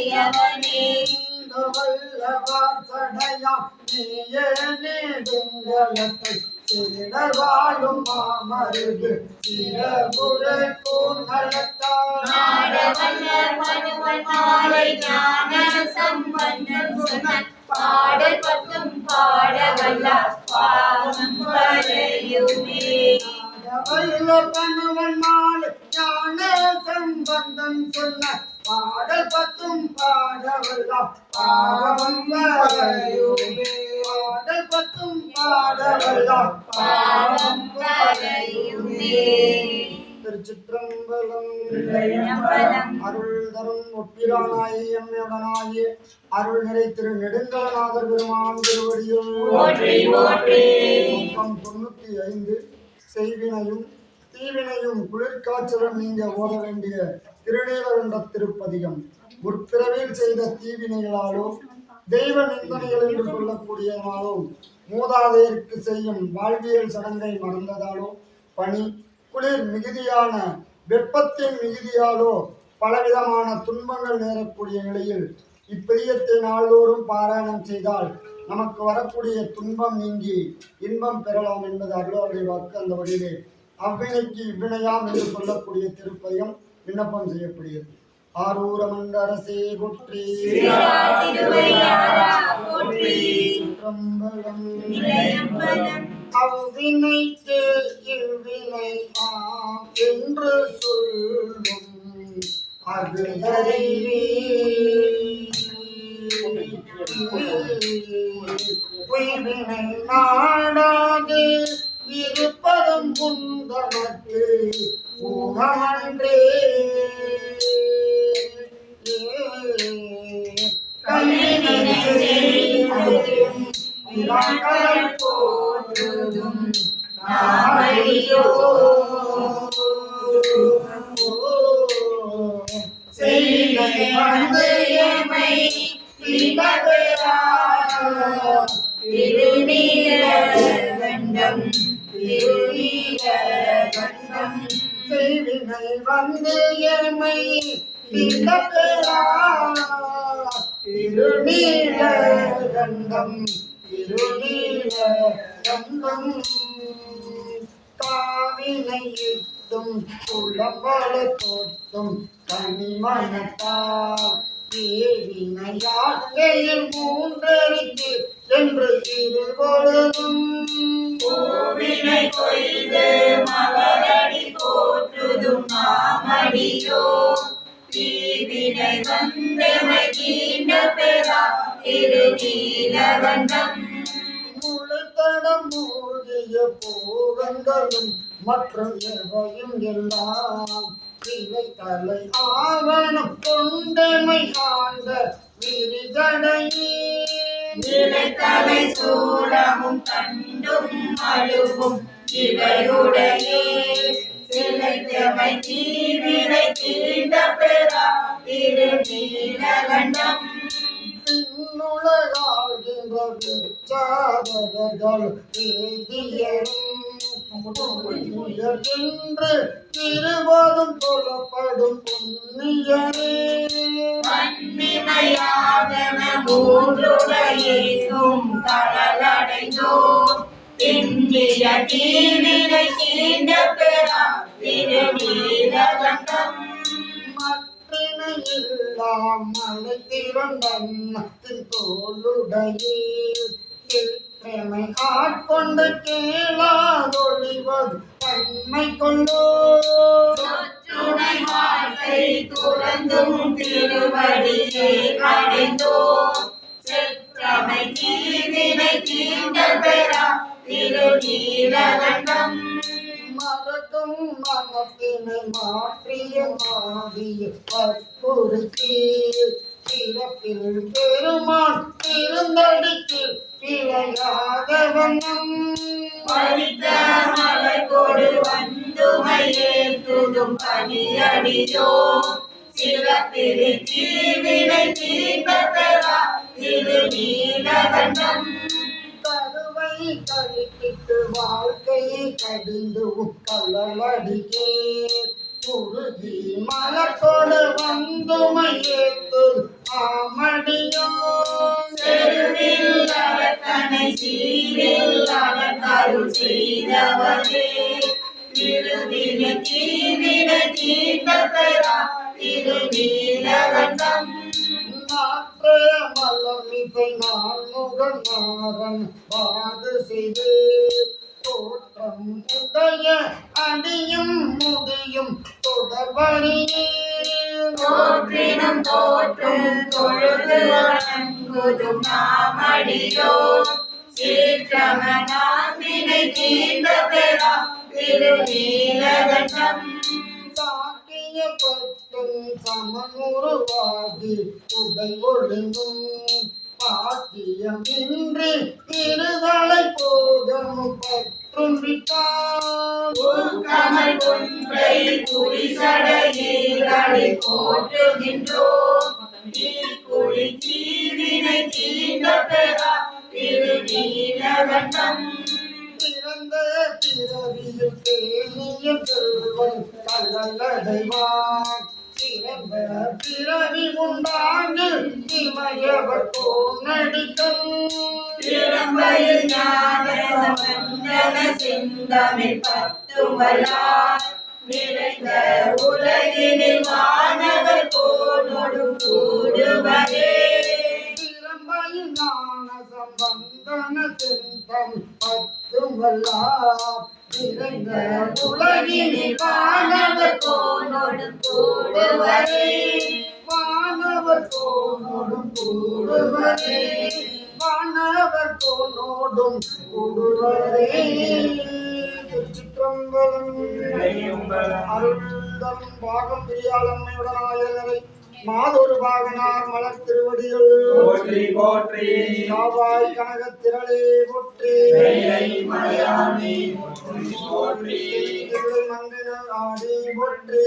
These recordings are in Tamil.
உடையவனே வல்லவார் சடையாம் நீயே நெடுங்கலத்தை சீடர் வாழும் மாமருது சிறபுரை பூநலத்தால் நாடவல்ல மனுவன் மாலை ஞான சம்பந்தன் சொன்ன பாடல் பத்தும் பாடவல்ல பாவம் வரையுமே வல்ல பனுவன் மாலை ஞான சம்பந்தன் சொன்ன பாடல் பத்தும் பாடவல்ல பாவம் வரையுமே பாடல் பத்தும் பாடவல்ல பாவம் வரையுமே. திருச்சிற்றம்பலம். அருள் தரும் ஒப்பிலானாய் எம்மையுடனாய் அருள் நிறை திரு நெடுங்கலநாதர் பெருமான் திருவடியும் 95 செய்வினையும் தீவினையும் குளிர்காய்ச்சலும் நீங்க ஓத வேண்டிய திருநீலகண்ட திருப்பதிகம். முற்பிறவில் செய்த தீவினைகளாலோ தெய்வ நிந்தனைகள் என்று சொல்லக்கூடியதாலோ மூதாதையருக்கு செய்யும் வாழ்வியல் சடங்கை மறந்ததாலோ பனி குளிர் மிகுதியான வெப்பத்தின் மிகுதியாலோ பலவிதமான துன்பங்கள் நேரக்கூடிய நிலையில் இப்பதிகத்தை நாள்தோறும் பாராயணம் செய்தால் நமக்கு வரக்கூடிய துன்பம் நீங்கி இன்பம் பெறலாம் என்பது அருளாருடைய வாக்கு. அந்த வகையிலே அவ்வினைக்கு இவ்வினையாம் என்று சொல்லக்கூடிய திருப்பதிகம் விண்ணப்பம் செய்யப்படுகிறது. ஆரூர மண்டரசே போற்றி அவ்வினைக்கு இவ்வினை ஆம் என்று சொல்லும் அது உய்வினை நாடாது இருப்பதும் குந்தமக்கு ஊகமன்றே போற்றுதும் நாமடியோ செய்கை வந்து எமை திருநீலகண்டம் திருநீலகண்டம் செய்வினை வந்து எமை திருநீலகண்டம் திருநீலகண்டம் காவினையிட்டும் குளம்பல தோட்டும் கனிமணத்தால் ஏவினையாக்கையில் மூன்றறிக்கு என்று இருபொழுதும் பூவினை கொய்து மலரடி போற்றுதும் நாமடியோ தீவினை வந்தமை தீண்ட பெறா திருநீலகண்டம் முழுத்தடம் மூழ்கிய போகங்களும் மற்றும் எவையும் எல்லாம் இவை தலை ஆவணம் கொண்டமை ஆண்ட விரிதடையே நிலைத்தலை சூடமும் கண்டும் அழுவும் இவையுடையே சிலைத்தமை தீவினை தீண்ட பெறா திருநீலகண்டம் உலகாகின்ற விச்சாதர்கள் வேதியரும் என்று திருவாதம் சொல்லப்படும் புண்ணியரே மண்ணிமையாகன மூன்றுடையும் கடலடைந்தோம் இந்திய தீவினை தீண்ட பெறா திருநீலகண்டம் மற்றினையெல்லாம் மலை திறந்தன்னத்தின் தோளுடையே திறமை ஆட்கொண்டு கேளாதொழிவது தன்மை கொண்டோ துணை வாழ்க்கை துறந்தும் திருவடியை அடைந்தோம் செற்றமை தீவினை தீண்ட பெறா திருநீலகண்டம் மறக்கும் மனத்தினை மாற்றிய மாதிய வற்புறுத்தீர் பிறப்பில் பெருமான் திருந்தடிக்கு பிழையாத வண்ணம் பறித்த மலர் கொடு வந்துமையே துதும் பணியடியோ சிறப்பில் தீவினை தீண்ட பெறா திருநீலகண்டம் கருவை கழிப்பிட்டு வாழ்க்கையை கடிந்து கல்லடிக்கே உருகி மலத்தோடு வந்துமையேத்து அருள் செய்தவரே திருவினை தீவினை தீர்த்த பெறா திருநீலகண்டம் நாற்ற மலமிசை நான் முகன் நாரன் வாது செய்து தோற்றம் உடைய அடியும் முடியும் தொடர்பணியே தோற்றினும் தோற்றும் தொழுது வணங்குதும் நாமடியோ சீற்றமனாமினை தீர்ந்த பெறா திருநீலகண்டம் சாக்கிய பட்டும் சமனுருவாகி உடை ஒழுங்கும் பாக்கியம் இன்றி திருதலை போதமும் பற்றும் விட்டார் கமல் ஒன்றை குறிசடையீரடி போற்றுகின்றோம் தீக்குழி தீவினை தீர்ந்த பெறா திருநீலகண்டம் பிறந்த பிறவியில் தேனிய செல்வன் கல்லடைவான் பிறந்த பிறவி உண்டாங்கு இமையவர் கோனடிக்கும் திரும்பையில் ஞான சம்பந்தன செந்தமிழ் பத்துவலார் நிறைந்த உலகினில் வானவர் கோனொடு கூடுவரே திறமையில் ஞான சம்பந்தன செந்தம் பத்துவல்லார் நிறைந்த உலகினில் வானவர் கோனொடு கூடுவரே வானவர் கோனோடும் கூடுவரே வானவர் கோனோடும் கூடுவரே திருச்சிற்றம்பலம் அருள்தரும் பாகம் பிரியாளம்மையுடனாயனரை மாதொரு பாகனார் மலர் திருவடிகள் போற்றி போற்றி காவாய் கனகத் திரளே போற்றி மலையானே போற்றி தில்லை மங்கைகள் ஆடி போற்றி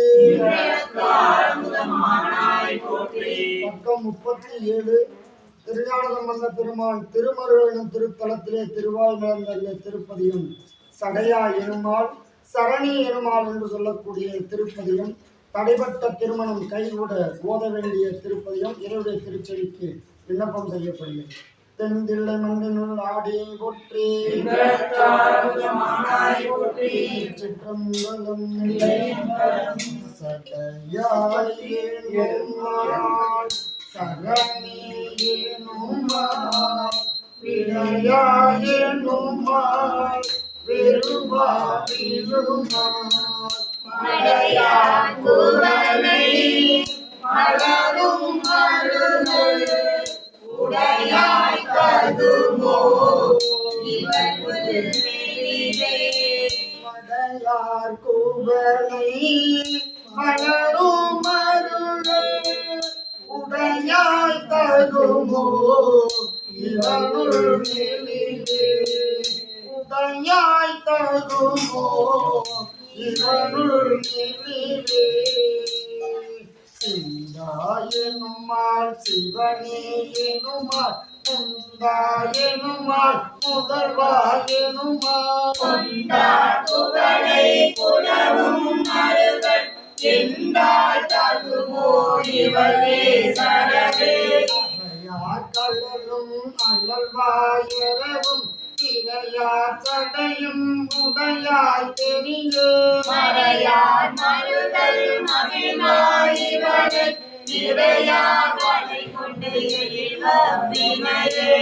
போற்றி பக்கம் 37 திருஞான சம்பந்த பெருமான் திருமருள் எனும் திருத்தலத்திலே திருவாய் மலர்ந்த திருப்பதியும் சடையா எனுமால் சரணி எனுமால் என்று சொல்லக்கூடிய திருப்பதியும் தடைப்பட்ட திருமணம் கைகூட ஓத வேண்டிய திருப்பதியும் இறைவுடைய திருச்செவிக்கு விண்ணப்பம் செய்யப்படுகிறது தென்தில்லை மண்ணினுள் ஆடி போற்றி சிற்றம்பலம் சடையாய் சரணியேனுமால் விடையாயேனுமால் வெறுவாயிலுமால் மடையான் குவளை மலரும் மருள் உடையாய் கருமோ இவன் மேலே மடையார் குவளை மலரும் மருள் உடையாய் தகுமோ இவனுள் மேலிலே உடையாய் தகுமோ இவனுள் மேலிலே சிந்தாயனுமால் சிவனே எனுமால் முந்தாயனுமால் முதல்வாயனுமால் கொண்டார் புகழை புலவும் மருகள் எந்தால் தகுமோ இவளே சரவே கடலும் அழல்வாயரவும் திரையார் சடையும் உடையாய் தெரிய மறையார் மருகள் மகிழ்வாயிவரை நிறையார் வலை கொண்டு எழில்வினையே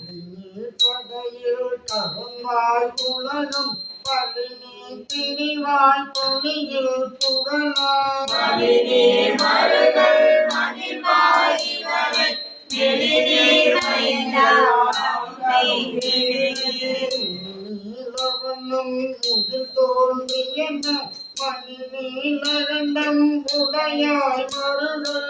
நீர் படையில் கருவாய் உலகம் பழினி திரிவாய் பொழியில் புகழாய் மலினீர் மருகள் மகிழ்வாயிவரை நெறிநீர் நீலவண்ணம் முகில் தோன்றியன மணி நீலகண்டம் உடையாய் மருகள்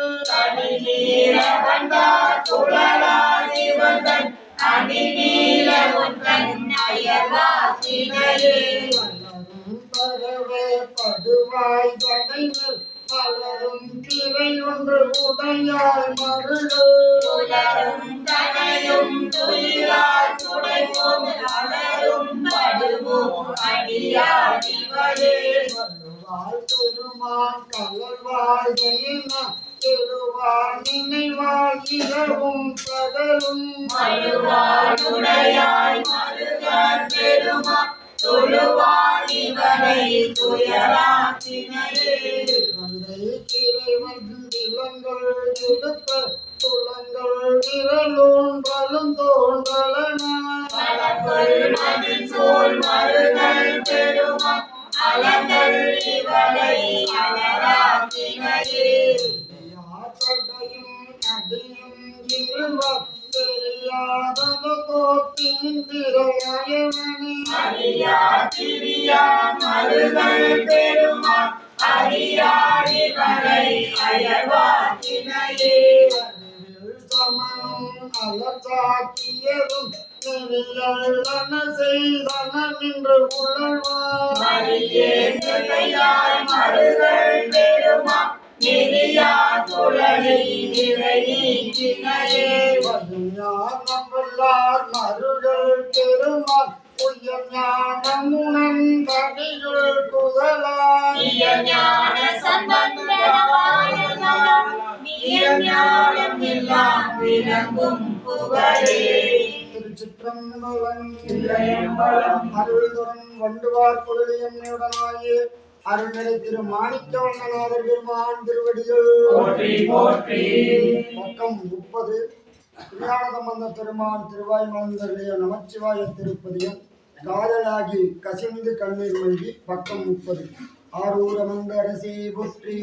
அணிநீலவந்தார் குழலாதிவந்தன் அணிநீல ஒன்றன் அயர்வாக்கினையே மலரும் பறவை படுவாய் தடைகள் மலரும் திரை ஒன்று உடையாய் மருகள் புலரும் தனையும் துயிலார் துடைப்போம் அலரும் படுவோம் அடியாடிவரே வள்ளுவாள் பெருமான் கலர்வாள் திருவாள் நினைவாள் இரவும் பகலும் மழுவாளுடையாய் மருகன் பெருமான் தொழுவார் இவரை துயராக்கினையே. தந்தை கீரை வந்திலங்கள் எடுத்த துளங்கள் விரலோன்றலும் தோன்றலன மலர்கள் மதில் சூழ் மருகள் பெருமான் அலங்கள் இவரை அலராக்கினையே. யாச்சடையும் அடியும் இருவர் தெரியாதது தோற்றிந்திரமயவனே அரியா திரியா மருகள் பெருமான் அரியார் இவரை அயர்வாக்கினையே. சமணம் அலசாக்கியதும் நெறியல்லன செய்தன நின்று உழல்வார் மரியே நிலையாய் மருகள் பெருமான் நெறியா துளை நிறை நீக்கினையே. யார் நம்பல்லார் மருகள் பெருமாள் உயர் ஞானமுனன் தடியுள் குதலாய் ஞான சம்பந்தமானதாம் ஞானம் எல்லாம் விளங்கும் புகழே. திருச்சிற்றம்பலம் அருள்தொரும் வண்டுவார் பொருளியம்மையுடனாயே அருள்நிலை திரு மாணிக்க வண்ணநாதர் பெருமான் திருவடிகள் போற்றி போற்றி. பக்கம் 30 திருஞானசம்பந்த பெருமான் திருவாய் மலர்ந்தருடைய நமச்சிவாய திருப்பதியம் காதலாகி கசிந்து கண்ணீர் மல்கி பக்கம் 30. ஆரூரமந்த அரசே புற்றி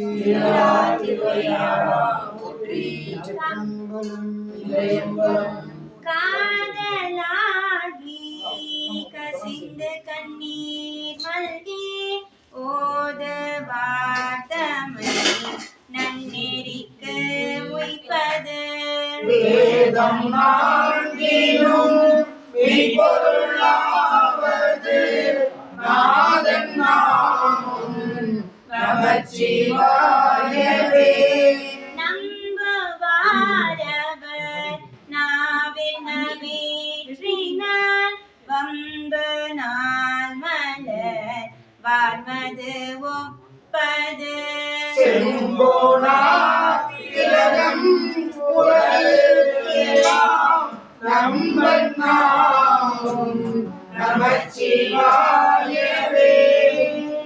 காதலாகி கசிந்து கண்ணீர் மல்கி ஓத வார்த்தமை நன்னெறிக்கு உய்ப்பது வேதம் நான்கிலும் மெய்ப்பொருளாவது நாதன் நாமம் நமச்சிவாயவே. நம்புவாரவர் நாவில் நவீற்றினார் வம்பு நாள் மலர் வார்மது ஒப்பது செம்போனார் திலகம் புகழெல்லாம் நம்பன் நாமம் நமச்சிவாயவே.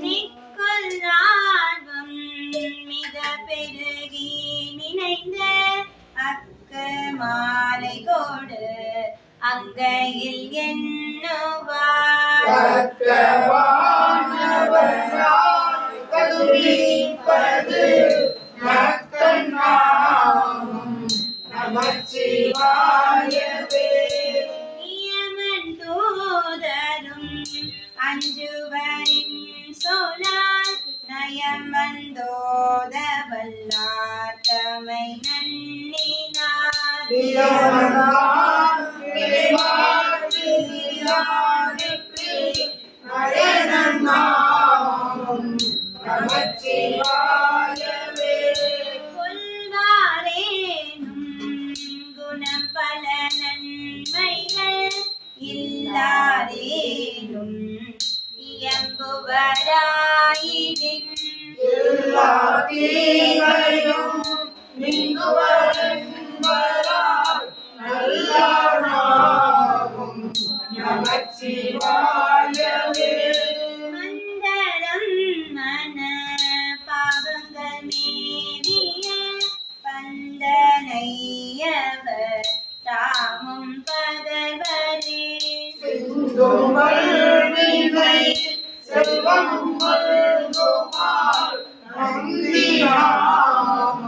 நிக்குள் ஆர்வம் மிக பெருகி நினைந்த அக்க மாலை கோடு அங்கையில் எண்ணுவார் தக்கவானவராய் கருவிப்பது நக்கன் நாமம் நமச்சிவாயவே. நியமன் தூதரும் அஞ்சுவரின் சொலால் நயம் வந்தோத வல்லார் தமை நன்னினார் நியமனார் நிலைவாழ்வியானிற்கு நயனன் நாமம் நமச்சிவாயவே. கொள்வாரேனும் குணம் பல நன்மைகள் இல்லாரேனும் இயம்புவராயிடின் எல்லா தீமையும் நீங்குவரென்பரால் நல்லார் நாமம் நமச்சிவாயவே. மந்தரம் மன பாவங்கள் மேவிய பந்தனையவர் தாமும் பகவரே சிந்துமல் வினை செல்வமும் மல்குமார் நந்தி நாமம்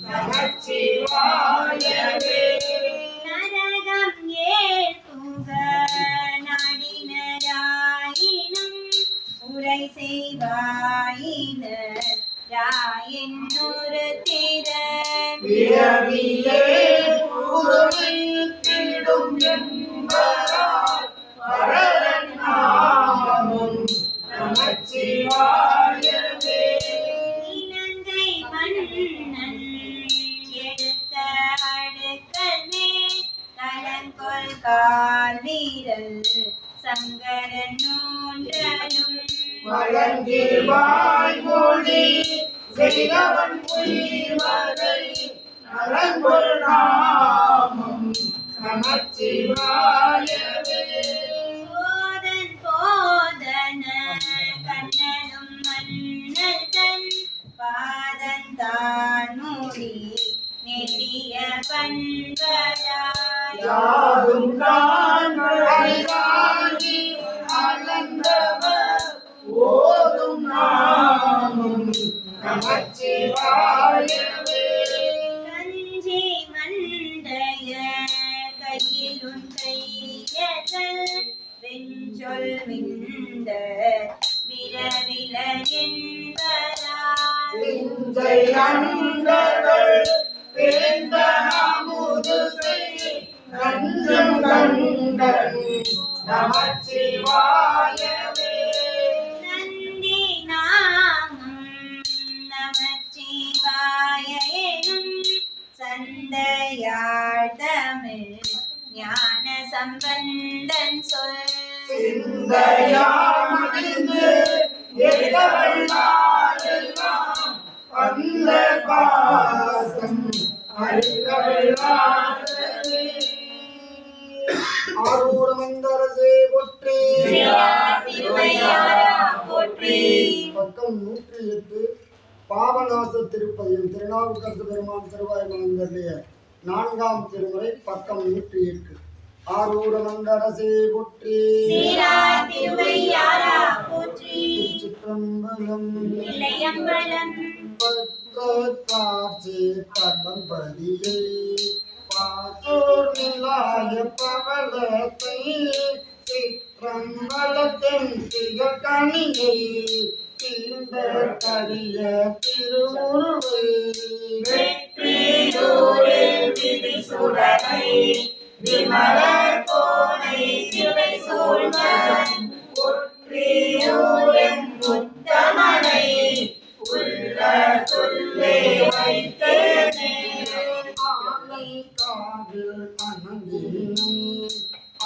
நமச்சிவாயவே. நரகம் ஏற்புக நாடினராயினும் உரை செய்வாயினர் ராயென்னொரு திறன் பிறவியே புதுமைத்திடும் என்பரால் பரலன் நாமம் நமச்சிவாயவே. இலங்கை மன்னன் எடுத்த அடுக்கல் மேல் கலங்கொள் கால் வீரல் சங்கரன் நோன்றலும் வழங்கி வாய்மொழி செய்தவன் உயிர்வரை நலங்கொள் நாமம் நமச்சிவாயவே. போதன் போத நெடிய பண்பராய் யாரும் காண்பரிதாகி அளந்தவர் ஓதும் நாமம் நமச்சிவாயவே. கஞ்சி மண்டைய கையிலும் கையதல் வெஞ்சொல் விந்த விரவில என்பராய் விஞ்சை அண்டர்கள் வேந்த அமுது செய் கஞ்சம் கண்டன் நமச்சிவாயவே. நந்தி நாமம் நமச்சிவாய எனும் சந்தையாழ் தமிழ் ஞான சம்பந்தன் சொல் சிந்தையாமணிந்து எல்லவெல்லாம் அந்த பாசம் அழிக்கவெல்லாமே. ஆரூர மந்தரசே போற்றி. திருவையாரா போற்றி. பக்கம் 108 பாவநாச திருப்பதியும் திருநாவுக்கரசு பெருமான் திருவாய் மலர்ந்தருளிய 4ஆம் திருமுறை பக்கம் 108. ஆரூர மந்தரசே போற்றி. திருவையாரா போற்றி. சிற்றம்பலம் இளையம்பலம் காட்சி பதம்பதியை பாசோர் நிலாய பவளத்தை சிற்றம்பலத்தின் திகழ்கணியை தீண்ட கரிய திருவுருவை வெற்றியூரில் விரிசுடரை விமலர் கோனை திரை சூழ்ந்தன் ஒற்றியூரின் முத்தமனை உள்ள சொல்லே வைத்தேனே. ஆனை காவில் அனந்தினை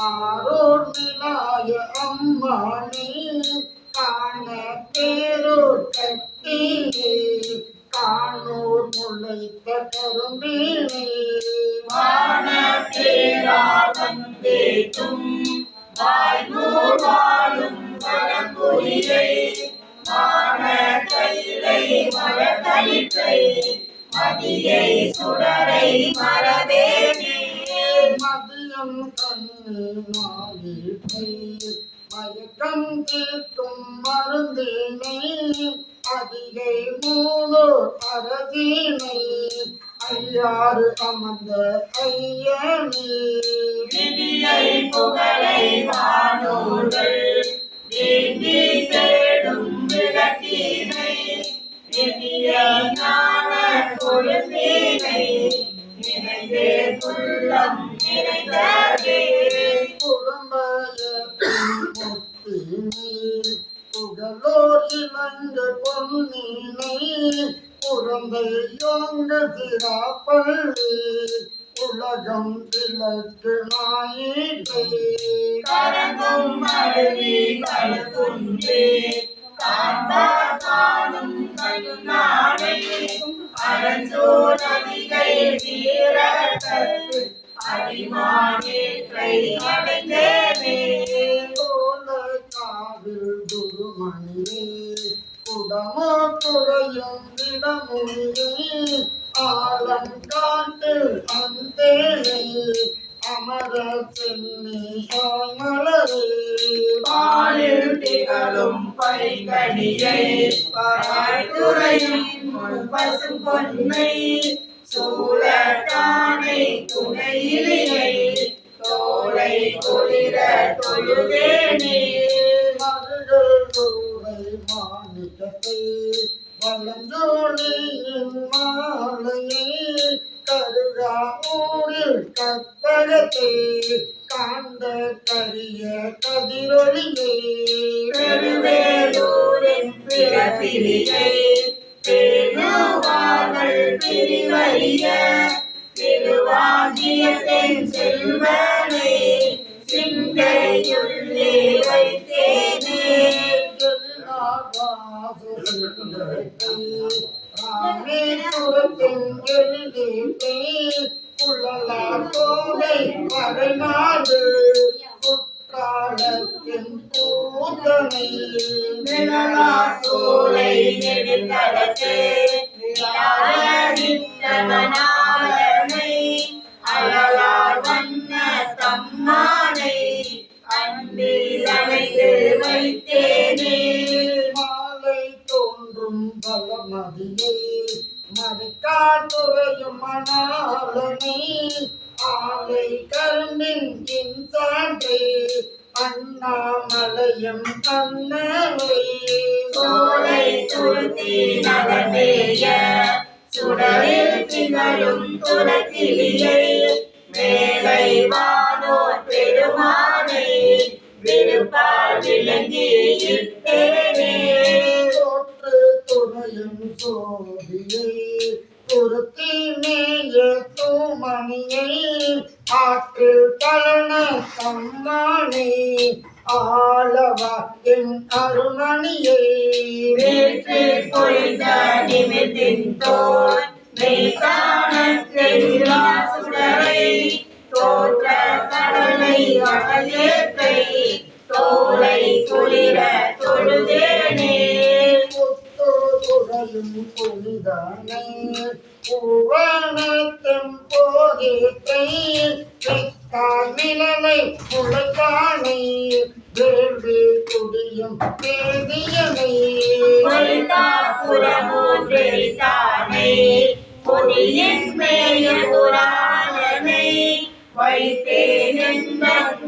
ஆரோர் நிலாய அம்மானை காண பேரூர் கட்டியே காணூர் முளைத்த கரும்பினை வான பேராவன் தேற்றும் வாய்மூர் வாழும் வளம்புரியை மான கைலை மரத்தளிற்றை மதியை சுடரை மரவேனே. மதியம் கண்ணே நாயிற்றை மயக்கம் தீர்க்கும் மருந்தினை அதிகை மூதோ அரசினை ஐயாறு அமர்ந்த ஐயனே விதியை புகழை வானோர்கள் வேண்டி தேடும் விளக்கினை விதிய ஞான கொழுந்தினை நினைவே உள்ளம் நிறைந்ததே. புறம்பயத்தினை புகழோர் இளங்கு பொன்னினை புறந்தையோங்க சிராப்பள்ளி உலகம் விளக்கு நாயிற்றை கரங்கும் அருவி கழுக்குன்றே காண்பா காணும் கண்ணாடை அரஞ்சோர் அதிகை வீரத்தற்கு அடிமானேற்றை அடைந்தேனே. காவில் குருமணியே குடமோ குறையும் விடமொழியே ஆழம் காட்டில் அந்தேனே அமர சென்னி மலரே பாலில் திகழும் பைங்கனியை பாய்துறையும் பசும் பொன்னை சூழத்தானை துணையிலியை தோளை குளிர தொழுதேனே. மருகூரை மாணிக்கத்தை வளஞ்சோழியின் மாலையை கருகா ஊரில் கற்பகத்தை காண்ட கரிய கதிரொளியை பெருவேலூரின் பிறப்பிரியை பேணுவார்கள் பிரிவறிய திருவாகியத்தின் செல்வனை சிந்தையுள்ளே வைத்தேனே. ராமேஸ்வரத்தின் எழிலீட்டை குழலா கோவை மறைநாடு குற்றாலத்தின் கூத்தனை நிழலா சோலை நெடுந்தடத்தே நிலாய நித்தவனாய பாலனை ஆலை கரும்பின் சான்றை அண்ணாமலையம் கண்ணவை சோலை துருத்தி நகர்வேய சுடரில் திகழும் துளக்கிளியை மேலை வானோர் பெருமானை விருப்பால் விளங்கியிட்டேனே தோற்று துறையும் சோதியை துருத்தி மேய தூமணியை ஆற்றில் கலன கம்மானை ஆளவா என் அருமணியை வேற்று பொழிந்த நிமித்தின் தோல் மெய்கான தெரியா சுடரை தோற்ற கடலை அழகேற்றை தோலை குளிர தொழுதேனே புத்து துறையும் புனிதானே பூவனத்தின் போதேத்தை மிளலை முளைத்தானை வேள்வி குடியும் வேதியனை புறமூன்றித்தானை பொதியின் மேய புராணனை வைத்தேன்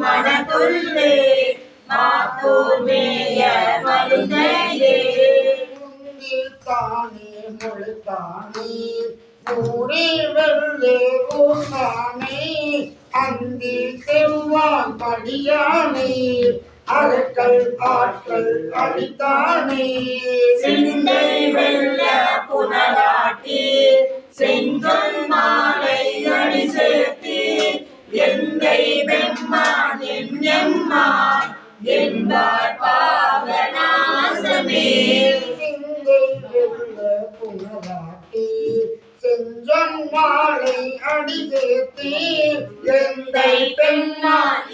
மனத்துள்ளே மாத்தூர் மேய மருந்தையே தானே முளைத்தானே மூடி வெள்ளே ஊர்தானே அந்தி செவ்வான் படியானை அரக்கல் ஆற்றல் அடித்தானே சிந்தை வெள்ள புனலாட்டி செஞ்சொல் மாலை அடி சேர்த்தி எந்தை பெம்மான் எம்மான் என்பார் பாவநாசமே சிந்தை வெள்ள புனலாட்டி செஞ்சொல் மாலை அடி சேர்த்தி எந்தை பெம்மான்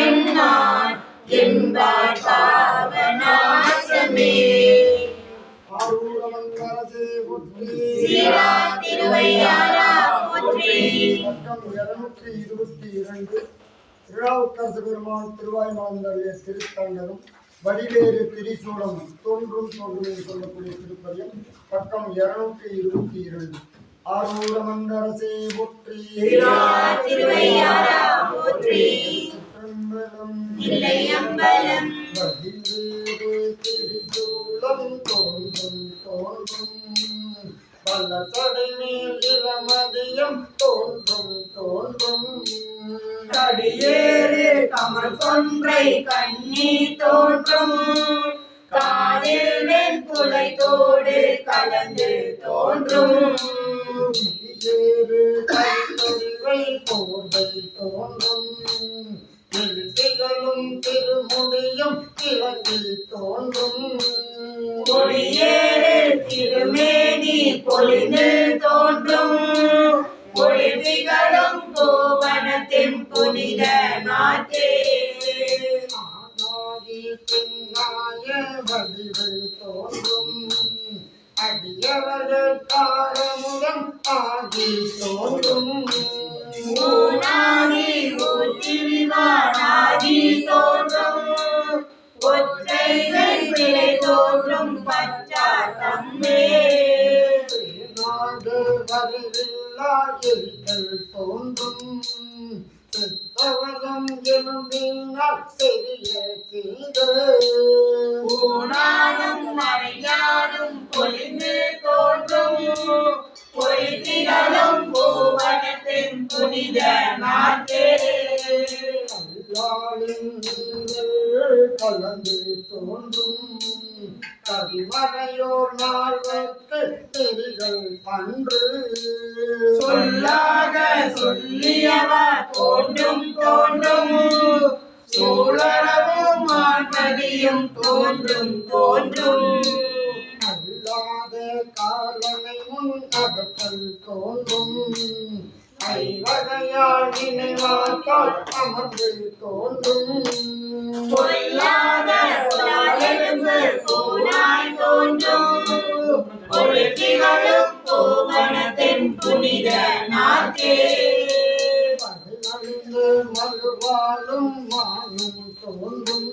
எம்மான் என்பார் பாவநாசமே ஆரூரமங்கரசே புற்றி சீரா திருவையாரா போற்றி பக்கம் 222 திருநாவுக்கரசு பெருமான் திருவாய்மலர்ந்தருளிய திருத்தாண்டகம் வடிவேறு திரிசூலம் தோன்றும் என்று சொல்லக்கூடிய திருப்பதியம் பக்கம் 222 ஆரூரமங்கரசே புற்றி சீரா திருவையாரா போற்றி சிற்றம்பலம் தில்லையம்பலம் வடிவேறு திரிசூலம் தோன்றும் பல தடைமேல் இளமதியம் தோன்றும் கடியேறு கமல் கொன்றை கண்ணி தோன்றும் காதில் வெண்குலை தோடு கலந்து தோன்றும் ஏறு கைத்தொழிவை போர்வை தோன்றும் எழுத்துகளும் திருமுடியும் இலங்கி தோன்றும் ஒளியேறு திருமேனி பொலிந்து தோன்றும் ஒளிவிகளும் கோவணத்தின் புனித நாட்டே ஆனாகி பின்னாய வடிவில் தோன்றும் அடியவர்கள் காரமுடன் ஆகி தோன்றும் ஊனாகி ஊற்றிவானாகி தோன்றும் ஒற்றைகள் பிழை தோன்றும் பச்சாத்தம்மே நாடு வரிவில்லா எரிகள் தோன்றும் செத்தவகம் எனும் வீணால் பெரிய தீது ஊனாடும் மறையாடும் பொலிந்து தோன்றும் பொய்திகளும் பூவனத்தின் புனித நாட்டே கல்லாளின் நீங்கள் கலந்து தோன்றும் கவிமறையோர் நாள்வர்க்கு தெரிகள் அன்று சொல்லாத சொல்லியவா தோன்றும் தோன்றும் சூழலவும் ஆண்மதியும் தோன்றும் தோன்றும் அல்லாத காலனை முன் அகற்றல் தோன்றும் ஐவகையால் நினைவாக்கால் அமர்ந்து தோன்றும் பொல்லாத எலும்பு பூனாய் தோன்றும் பொழுதிகளும் பூவனத்தின் புனித நாட்டே படையழிந்து மறுவாழும் மானும் தோன்றும்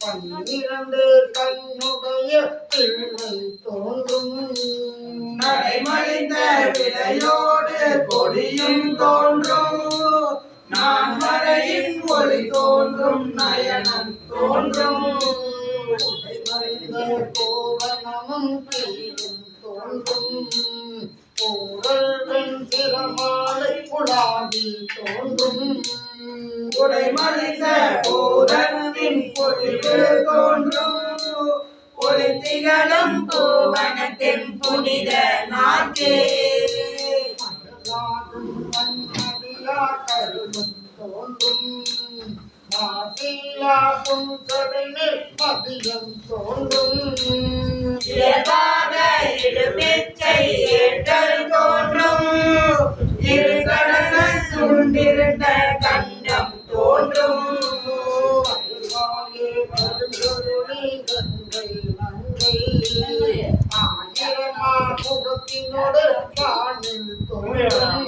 12 கண்ணுடைய பிள்ளை தோன்றும் நடைமறிந்த விலையோடு கொடியும் தோன்றும் நான் மறையின் ஒளி தோன்றும் நயனம் தோன்றும் மறைந்த கோவணமும் கீழும் தோன்றும் கூறல் சிரமாலை குழாவி தோன்றும் உடைமறிந்த போதனத்தின் பொழிவு தோன்றும் திகழும் பூவனத்தின் புனித நாட்டே அழகாகும் மன்மதியா கருளும் தோன்றும் மாசிலாகும் சடைமேல் மதியம் தோன்றும் இயல்பாக இடுமிச்சை ஏற்றல் தோன்றும் இருகடல் சுண்டிருந்த கண்டம் தோன்றும் அழகாயே கருங்கருணை கங்கை நங்கை ஆயிரமா முகத்தினோடு வானில் தோன்றும்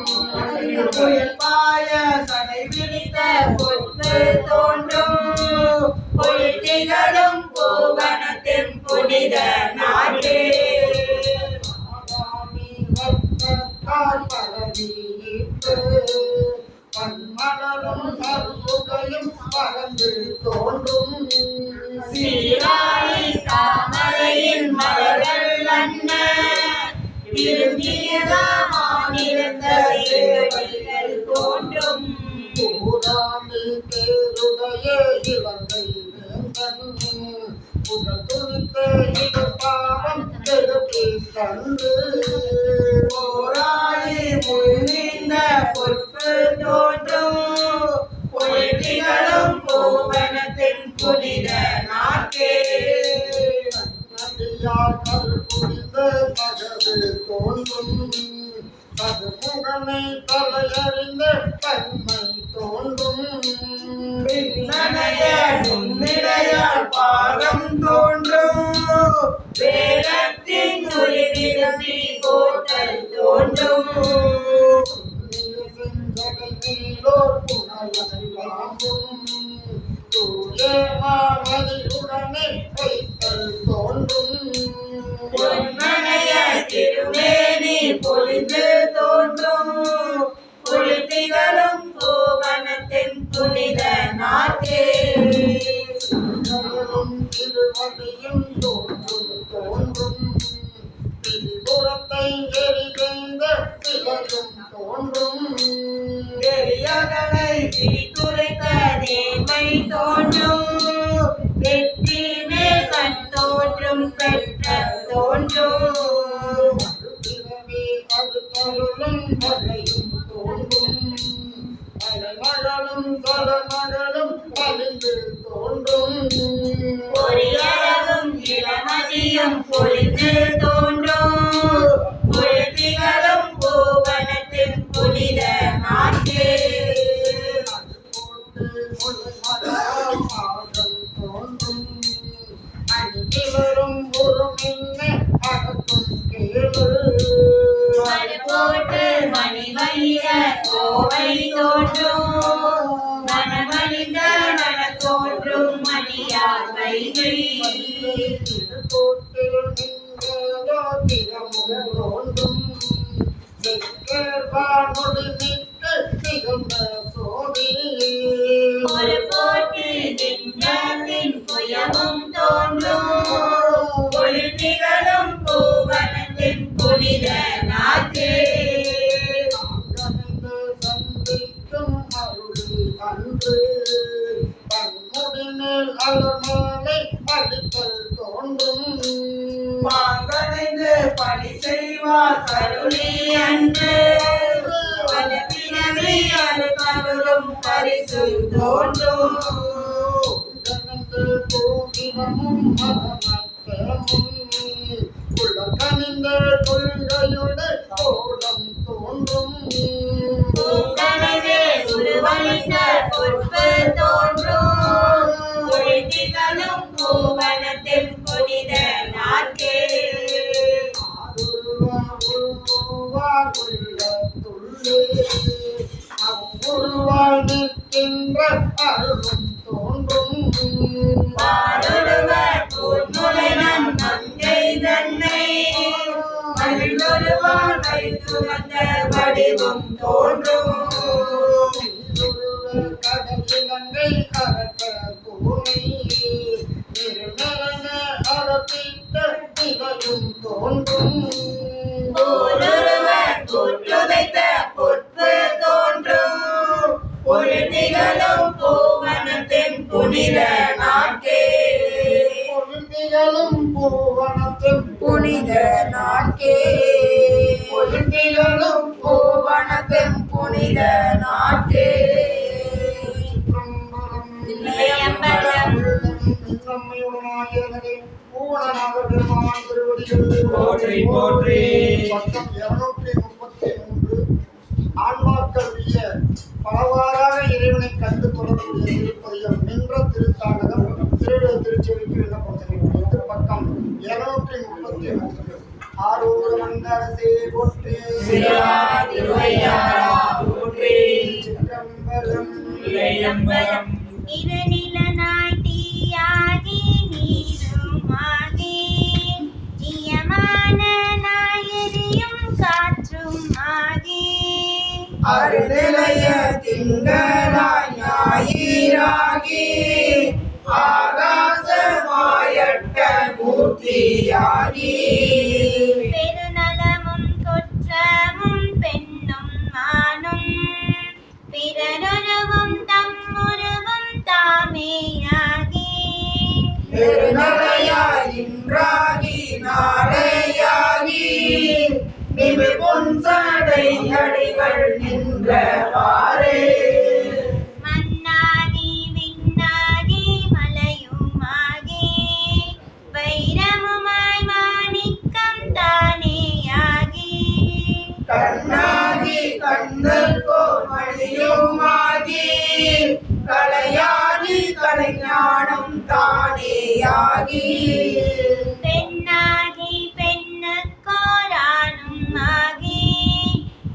புயல் பாய சடை விழித்த பொற்பு தோன்றும் பொழித்திகளும் பூவனத்தின் புனித நாட்டே ஆகாமி வர்க்கத்தால் பரவியிட்டு பன்மலரும் அருகுகையும் பறந்து தோன்றும் சீராழி தாமரையின் மலர்கள் அன்ன திரும்பியதாமானிருந்த சேவைகள் தோன்றும் பூராமி பேருடைய இலங்கை வேந்தன் புகழ் துணித்த இது பாவம் கெடுப்பி தந்து போராளி முன்னின்ற பொற்பு தோன்றும் பொழித்திகளும் பூவனத்தின் புனித நாட்டே நதியார் கருள் புரிந்த பகது தோன்றும் பதுமுகனை தலையறிந்த தன்மை தோன்றும் பின்னணைய நுண்ணிடையால் பாகம் தோன்றும் வேகத்தின் ஒளிவிரும்பி போட்டல் தோன்றும் செஞ்சகை நீலோர் புனலை வாங்கும் தூயமானதியுடனே வைத்தல் தோன்றும் பொன்மனைய திருமேனி பொழிந்து தோன்றும் பொழித்திகளும் பூவனத்தின் புனித நாட்டே கடலும் திருவடியும் தோன்றும் தோன்றும் திரிபுரத்தை எரிந்த சிலையும் தோன்றும் பெரியதனை பிரித்துரைத்த நேர்மை தோன்றும் வெற்றி மேல் கண் தோன்றும் பெற்ற தோன்றும் மறுபிறவி அடுத்தருளும் வகையும் தோன்றும் அலைமழலும் கடமழலும் அழிந்து தோன்றும் பொறியளவும் இளமதியும் பொழிந்து தோன்றும் பொழுதிகளும் பூவனத்தின் புனித நாட்டே அணிவரும் ஒரு மின்ன அகத்தும் கேளு மணி போட்டு மணி வைர கோவை தோன்றும் மனமணிந்த மன தோன்றும் மணியார் வைகை திருக்கோட்டில் நின்றதோ திறமும் தோன்றும் செக்கர்வானொடு நின்று திகழ்ந்த சோதி ஒரு போட்டு நின்றதின் புயமும் தோன்றும் பொழுதிகளும் பூவனத்தின் புனித நாட்டே அங்கமிந்து சந்திக்கும் அருளி அன்று பன்முடிமேல் அலர்மாலை அடித்தல் தோன்றும் மாங்கடைந்து பணி செய்வார் கருளி அன்று வனப்பினவி அருகருளும் பரிசு தோன்றும் கனிந்து கோகினமும் மதமத்தமும் குலகனிந்த கொள்கையுட கோலம் தோன்றும் பூங்கனவே உருவழிந்த பொற்பு தோன்றும் பொழுதிகளும் பூவனத்தின் புனித நாட்டே நிற்கின்ற அருளும் தோன்றும் வாருடுவர் பூன்முலைனம் நங்கை தன்னை மகிழ்ந்தொரு தெய்வம் தோன்றும். கடல் இலங்கை அரக்க பூமி நிர்மலன அரபித்த நிலையும் தோன்றும். ஓரொருவர் கூற்றுதைத்த பொற்பு தோன்றும். பொழுதிகளும் பூவனத்தின் புனித நாட்கே. பொழுதிகளும் பூவனத்தின் புனித நாட்கே. பொழுதிகளும் பூவனத்தின் புனித நாட்கே. இல்லையம்பலம் நம்மையுடனாயனரே பூவனநாதர் பெருமான் திருவடிகள் போற்றி போற்றி. பக்கம் 233. ஆன்மாக்கள் உள்ள பலவாறாக இறைவனை கண்டு தொடரக்கூடிய திருப்பதியம் நின்ற திருத்தாண்டகம் திருச்செவிக்கு விண்ணப்பம் செய்யப்படுகிறது. பக்கம் 233. ஆரூர மண்டரசே போற்றி. திருவையாரா போற்றி. சிற்றம்பலம் இல்லையம்பலம் இருநிலனாய் தீயாகி நீருமாகி நியமான நாயரியும் காற்றும் ஆகி அருநிலைய திங்களாய் ஞாயிறாகி ஆகாசமாயட்ட மூர்த்தியாகி பெருநலமும் குற்றமும் பெண்ணும் மானும் பிறருருவும் தம்முருவும் தாமேயாகி பெருநலையாய் இன்றாகி நாளையாகி நிமிர் பொன் சடை அடிகள் நின்றவாறே மண்ணாகி விண்ணாகி மலையுமாகி வைரமுமாய் மாணிக்கம் தானேயாகி கண்ணாகி கண்ணுக்கோர் மணியுமாகி கலையாகி கலைஞானம் தானேயாகி பெண்ணாகி பெண்ணுக்கோரானும் ஆகி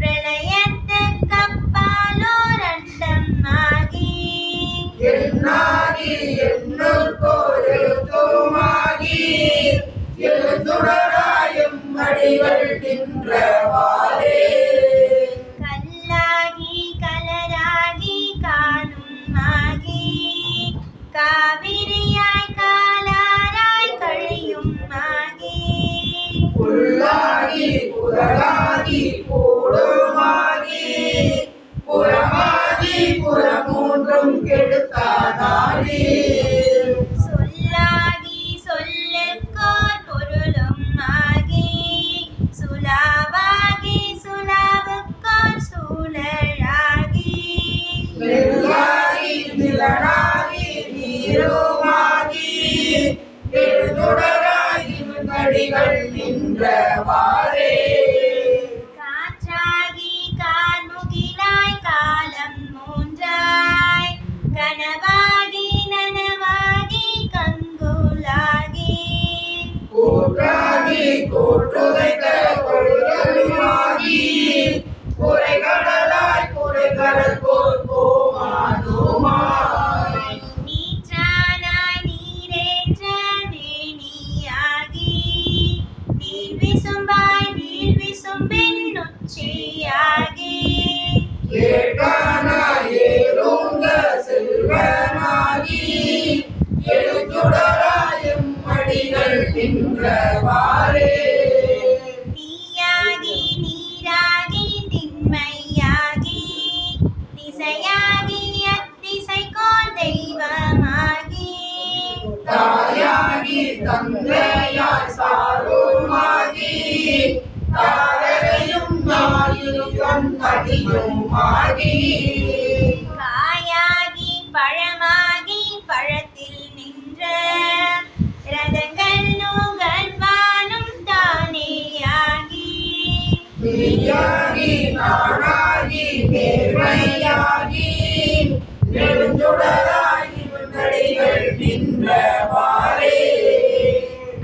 பிரளயத்துக்கு அப்பாலோர் அண்டம் ஆகி எண்ணாகி எண்ணுக்கோர் எழுத்துமாகி எழுந்துடராயும் அடிகள் நின்றவாறே கல்லாகி கலராகி காணும் ஆகி காவிரியாய் காலாராய் கழியும் ஆகி புல்லாகி புகழாகி கூடுமாகி புறமாகி புறமூன்றும் கெடுத்தானாகி சொல்லாகி சொல்லுக்கோர் பொருளும் ஆகி சுலாவாகி சுலாவுக்கோர் சூழலாகி நெல்லாகி நிலனாகி நீருமாகி எழுதுடராகி நடிகள் நின்றவாறே காற்றாகி கார்முகிலாய் காலம் மூன்றாய் கனவாகி நனவாகி கங்குலாகி கூற்றாகி கூற்றுதைத்த கொள்கலுமாகி குறைகடலாய் குறைகடற்கோர் கோமானுமாய் நீற்றானாய் நீரேற்ற மேனியாகி நீர் விசும்பாய் நீர் விசும்பின் உச்சியாகி ஏகானாய் ஏறுங்க செல்வனாகி எழுந்துடராயும் அடிகள் நின்றவாறே தீயாகி நீராகி திண்மையாகி திசையாகி அத்திசைக்கோர் தெய்வமாகி தாயாகி தந்தையாய் சாருமாகி தாரரையும் நாயுகம் அடியுமாகி காயாகி பழமாகி பழத்தில் நின்ற ரதங்கள் நுகர்வானும் தானேயாகி நீயாகி நானாகி நேர்மையாகி நெடுஞ்சுடராகி நடிகள் நின்றவாறே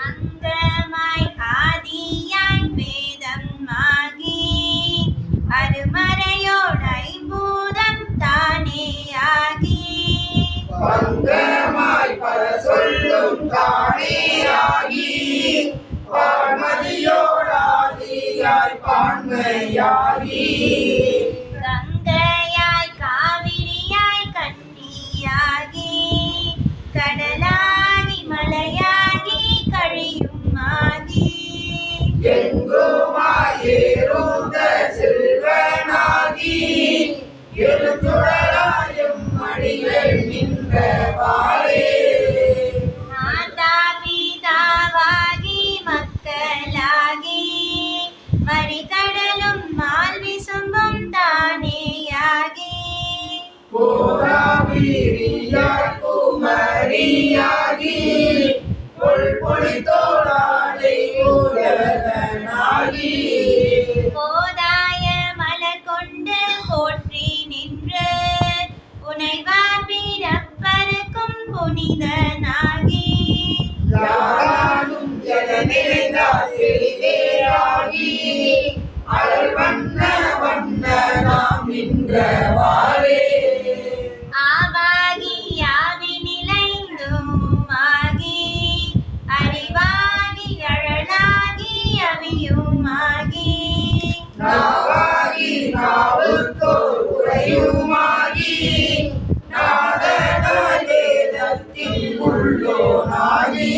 அங்கமாய் ஆதியாய் வேதமாகி அருமறையோடு ஐம்பூதம் தானேயாகி பங்கமாய் பல சொல்லும் தானேயாகி பார்மதியோடாதி பாறையாய் பான்மையாகி கங்கையாய் காவிரியாய் கன்னியாகி கடலாகி மலையாகி கழியுமாகி எங்குமாய் ஏறுந்த செல்வனாகி எழுந்துடராயும் மடிகள் நின்றவாறே மாதா பிதாவாகி மக்களாகி மறிகடலும் மால் விசும்பும் தானேயாகி போராவீரியாய் குமரியாகி பொழித்தோளாடை உலகனாகி போதாய மலர் கொண்டு போற்றி நின்று உனைவார் பிறப்பருக்கும் புனிதனாகி யாராலும் என நிறைந்தால் எளிதேயாகி அழல் வண்ண வண்ண நாம் நின்றவாறே ஆவாகி ஆவி நிலைந்துமாகி அறிவாகி அழலாகி அவியுமாகி நாவாகி நாவுக்கோர் உரையுமாகி நாதனாய் வேதத்தில் உள்ளோனாகி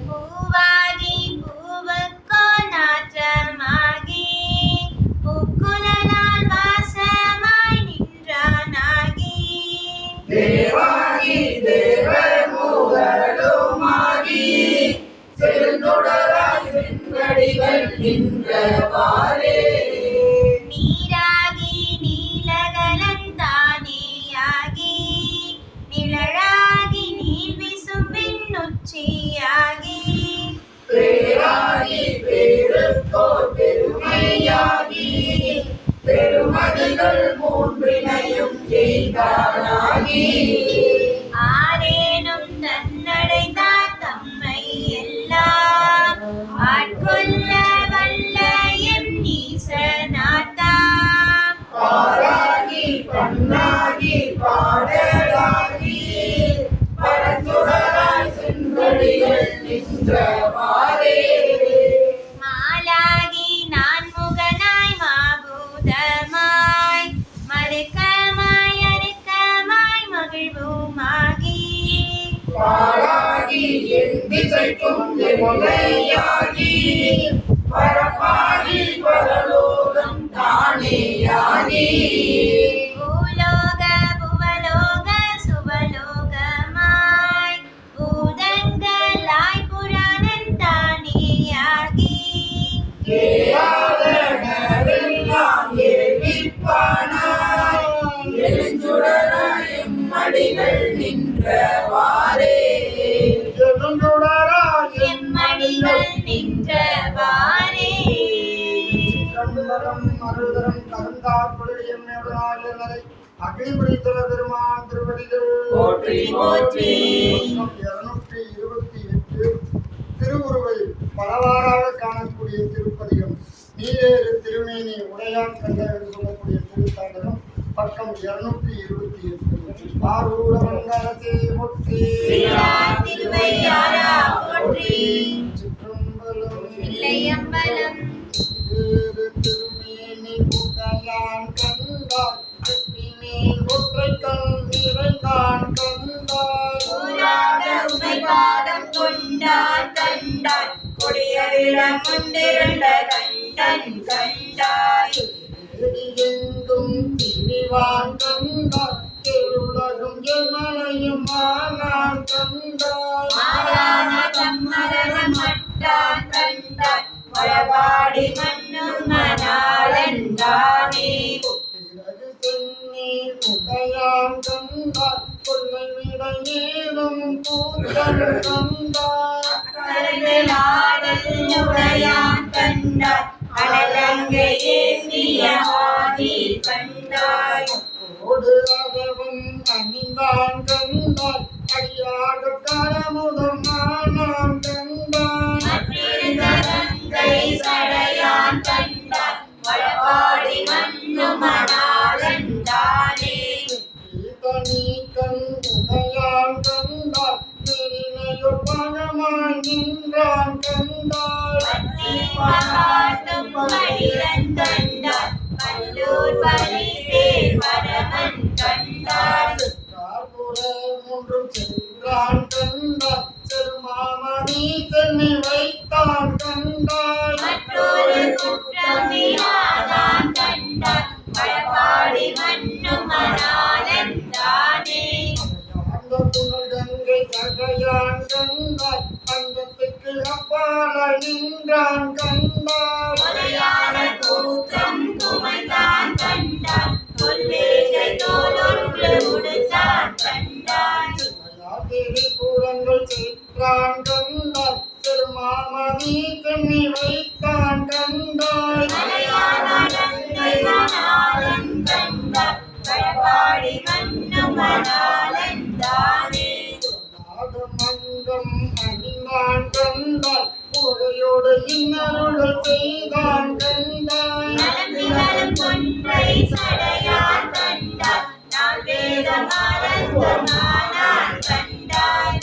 பூவாகி பூவுக்கோ நாற்றமாகி பூக்குழலால் வாசமாய் நின்றானாகி தேவாகி தேவ மூதலுமாகி செழுந்தொடராய் செங்கடிகள் நின்றவாறே நீராகி நீலகலந்தானேயாகி நிழலாகி நீர் விசும்பின் உச்சியாகி பேராகி பேருக்கோர் பெருமையாகி பெருமதிகள் மூன்றினையும் செய்தானாகி ஆரேனும் தன்னடைந்தார் தம்மை எல்லாம் ஆட்கொள்ள வல்ல எம் ஈசனார்தாம் பாராகி பண்ணாகி பாடலாகி பரசுடராய் செங்கடிகள் நின்றவாறே மாலாகி நான்முகனாய் மாபூதமாய் மறுக்கமாய் அறுக்கமாய் மகிழ்வுமாகி பாராகி என் திசைக்கும் எல்லையாகி பரப்பாகி பரலோகம் தானேயாகி பூலோக புவலோக சுவலோகமாய் பூதங்களாய் புராணன் தானேயாகி கேயாதெல்லாம் ஏவிப்பானாய் எழுந்துடராய் மடிகள் நின்றவாறே எம்மடிகள் நின்றவாறே கண்மரம் அருள்தரம் கருந்தார் பொருளியம் மேடனாய் அகிலிபுரித்துற பெருமான் திருவடிகள் போற்றி போற்றி 228 திருவுருவை பலவாறாக காணக்கூடிய திருப்பதிகம் நீரேறு திருமேனி உடையான் கண்ட என்று சொல்லக்கூடிய திருத்தாண்டகம் பக்கம் 228 ஆரூர மண்டலத்தை ஒட்டி சீரார் திருவையாரா போற்றி சிற்றம்பலம் இல்லையம்பலம் நீரேறு திருமேனி உடையான் கண்டார் வெற்றிமேல் ஒற்றைக்கண் நிறைந்தான் கண்டார் ஊராக உமை பாதம் கொண்டார் கண்டார் கொடியவிலம் கொண்டிருந்த கண்டன் கண்டாய் எங்கும் திரிவான் கண்டார் திருவுலகும் எமனையும் ஆனான் கண்டார் மாறான சம்மரணம் மட்டான் கண்டார் வளபாடி மண்ணும் மணாளன் தானே பிறகு சென்னி உடையான் கண்டார் கொள்ளை விட ஏறும் கூத்தன் கண்டார் கருணாடல் உடையான் கண்டார் அடலங்கை ஏந்திய ஆதி கண்டாய் ஓடு அதவன் அணிந்தான் கண்டார் அடியாக கரமுதம் ஆனான் கண்டார் மற்றிருந்த கங்கை சடையான் கண்டார் வளபாடி மண்ணும் மணாளன் தானே தனி கண் உடையான் கண்டார் நெறினையொரு பகமாய் நின்றான் கண்டார் பற்றி பாட்டும் சடையான் கண்டாய் அங்கத்துக்கு அப்பால நின்றான் கண்டாய் கொலையான கூத்தம் குமைந்தான் கண்டான் கொல்லேகை தோலொன்று உடுத்தான் கண்டான் திரிபுரங்கள் சென்றான் கண்டாய் திருமாமதி கண்ணி வைத்தான் கண்டாய் மலையாளன் கண்டான் வடபாடி மன்னும் மணாளன் தானே நாதமங்கம் அணிந்தான் கண்டாய் உடையோடு இன்னருள் செய்தான் கண்டாய் நலம்பிகளும் கொன்றை சடையான் கண்டான் நாள் வேதம் ஆனந்தமானான் கண்டாய்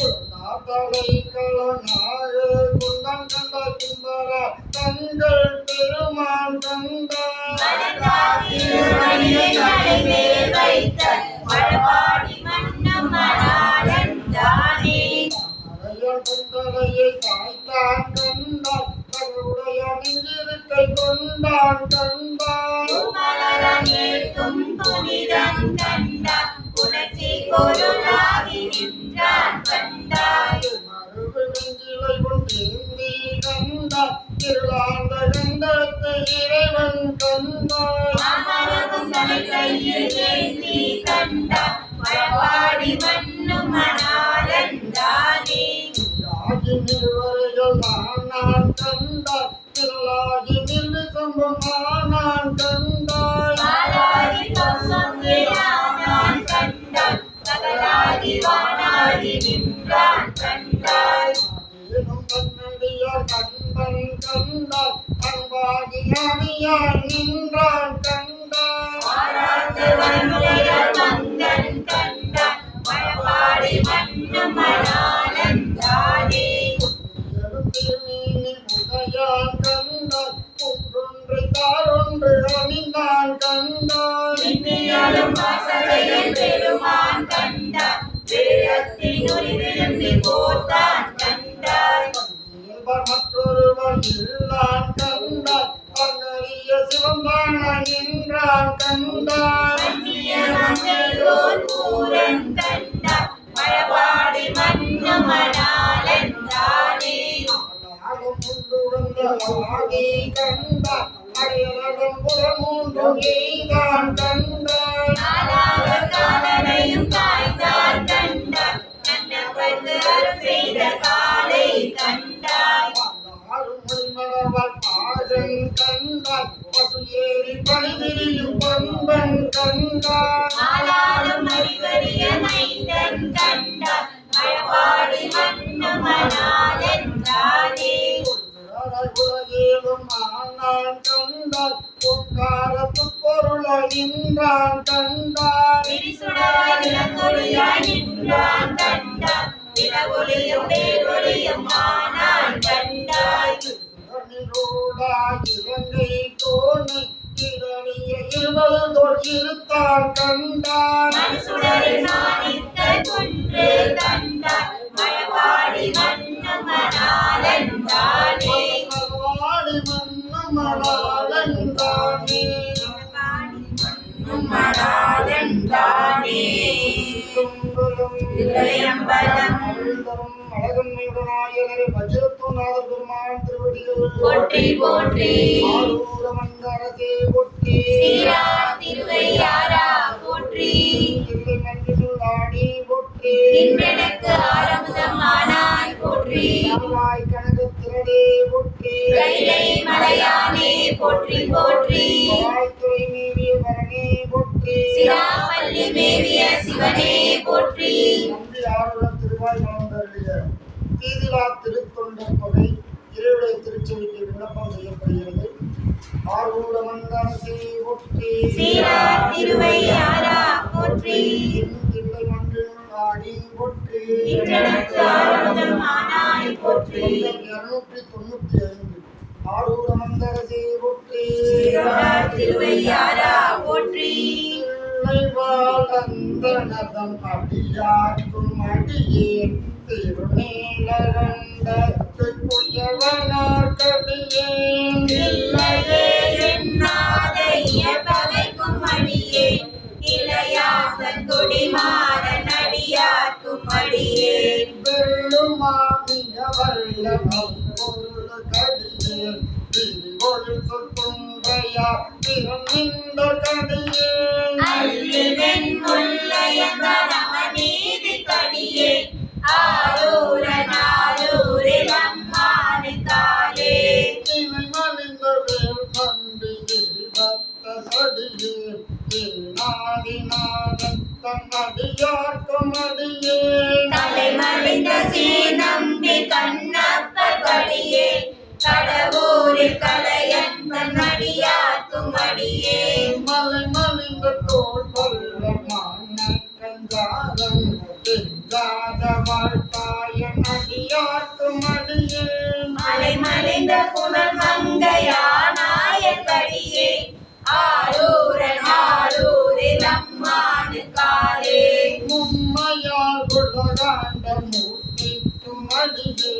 நாதலைகளனாறு குந்தம் கண்டாய் கும்பரா தங்கள் பெருமான் கண்டாய் வடகாவிருவழியை மலைமேல் வைத்த வடபாடி மன்னும் மணாளன் தானே அறையல் குந்தலையை சாய்த்தான் கண்டாய் தன்னுடைய நெஞ்சிருக்கை கொண்டான் கண்டாய் பூமலரம் ஏற்கும் புனிதம் கண்டான் புணர்ச்சி பொருளாகி நின்றான் கண்டாய் மறுவு நெஞ்சிலை கொண்டேந்தி கண்டாய் திருளாந்த கண்டத்தை இறைவன் கண்டாய் அமரவும் தமிழ் கையில் ஏந்தி கண்டான் வடபாடி மன்னும் மணாளன் தானே ராகி நிறுவரைகள் நான் கண்டாய் திருளாகி நிர்விசம்பம் நான் கண்டாய் பாலாதி பசுங்கே ஆனான் கண்டான் பகலாதி வானாதி நின்றான் கண்டாய் ஏனும் தன்னடியார் கண்பன் கண்டாய் அன்பாகி அணியான் நின்றான் கண்டாய் ஆராய்ந்த வன்முறையர் மங்கன் கண்டான் வடபாடி மன்னும் மணாளன் தானே திருநீனி உடையான் கண்டாய் ஒன்றொன்று தாரொன்று அணிந்தான் கண்டாய் விண்ணியாலும் வாசலையில் பெருமான் கண்டான் வேதத்தின் உரிவிருந்தி போர்த்தான் கண்டாய் இயல்பார் மற்றொருவர் இல்லான் கண்டாய் பங்கரிய சிவந்தான நின்றான் கண்டாய் மன்னிய மங்களோர் பூரன் கண்டான் வடபாடி மன்னும் மணாளன் தானே நாடும் உண்டு வந்த ஆதி கண்டாய் அயலகம் புறமூன்றும் எய்தான் கண்டாய் நாளாக காலனையும் காய்ந்தான் கண்டான் நன்னவர்க்கு அருள் செய்த காலை கண்டாய் மணவாள் பாதன் கண்டாய் பசு ஏறி பணிதிரியும் பம்பன் கண்டாய் ஆளாலும் அறிவறிய மைந்தன் கண்டான் வடபாடி மன்னும் மணாளன் தானே உலகேலும் ஆனான் கண்டாய் பொங்காரத்து பொருளாய் நின்றான் கண்டாய் விரிசுடராய் விளங்கொளியாய் நின்றான் கண்டான் நிலவொளியும் நேர்வொளியும் ஆனான் கண்டாய் இலங்கை தோணி இரணிய இருவதோல் இருத்தான் கண்டாய் மனசுடரில் மாணிக்கல் குன்று கண்டான் வடபாடி மன்னும் மணாளன் தானே வாடி மன்னும் மணாளன் தானே மன்னும் மணாளன் தானே தில்லையம்பலம் அழகம்மையுடனாயனரை வஜ்ரத்துநாதர் பெருமான் திருவடிகள் போற்றி போற்றி ஆரூர மந்தரசே போற்றி சீரார் திருவையாரா போற்றி தில்லை மன்றினுள் ஆடி போற்றி தின்றெனக்கு ஆரமுதமானாய் போற்றி அருளாய் கனக திரளே போற்றி கைலை மலையானே போற்றி போற்றி வாழ்த்துறை மேவிய பரணே போற்றி சிராப்பள்ளி மேவிய சிவனே போற்றி நம்பி ஆறுடன் திருவாய் வளர்ந்தருளிய தீதிலா திருத்தொண்டர் தொகை இறைவனுடைய திருச்செவிக்கு விண்ணப்பம் செய்யப்படுகிறது. ஆரூர மந்தரசே போற்றி சீரார் திருவையாரா போற்றி தில்லை மன்றினுள் ஆடி போற்றி தின்றெனக்கு ஆரமுதமானாய் போற்றி 295 ஆரூர மந்தரசே போற்றி சீரார் திருவையாரா போற்றி வாழ்ந்தனதம் அடியாற்றும் அடியேன் திருநீலகண்ட புயவனார் கடியேன் இல்லையே என்னாதைய பகைக்கும் அடியேன் இளையாதன் கொடிமாறன் அடியார்க்கும் அடியேன் பொருள் கடியே திரிகொள் சொற்குன்றையா பிறந்த கடியே அல்லிவெண் முல்லையந்தனமநீதி கடியே ஆரூரன் ஆரூரில் அம்மானுக்காலே மலிந்த வேல் நம்பியே பக்த கடியே நாதிநாதத்தன் அடியார்க்கும் அடியே தலைமலிந்த சீநம்பி கண்ணப்ப கடியே கடவுரில் கலையன்பன் அடியார்க்கும் அடியே மலை மலிந்த தோல் வல்ல மானக்கஞ்சாரம் எங்காத வாழ்த்தாயன் அடியார்க்கும் அடியே மலைமலிந்த புனல் மங்கையானாய கடியே ஆரூரன் ஆரூரில் அம்மானுக்காலே மும்மையால் உலகாண்ட மூர்த்திக்கும் அடியே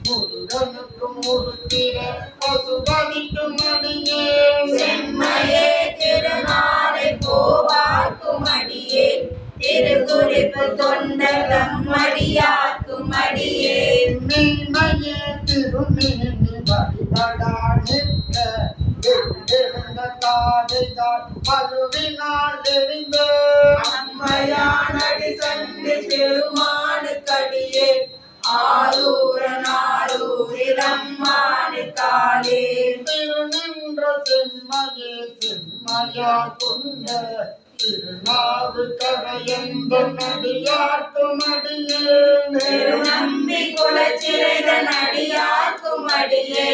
முருகனுக்கும் முருத்திர பசுபதிக்கும் அடியே செம்மையே திருநாளை போவார்க்கும் அடியே திருக்குறிப்பு தொண்டகம் அடியார்க்கும் அடியே மெய்மையே திருமேனி வழிபடா நிற்க எழுந்த தாதைதார் மறுவினால் எரிந்த அம்மையானடி சந்தி பெருமானுக்கடியே ஆரூரன் ஆரூரில் அம்மானுக்காலே திருநின்ற செம்மையே செம்மையா கொண்ட திருநாவு கரையந்த நடியார்க்கும் அடியே பெருநம்பி குலச்சிறைதன் அடியார்க்கும் அடியே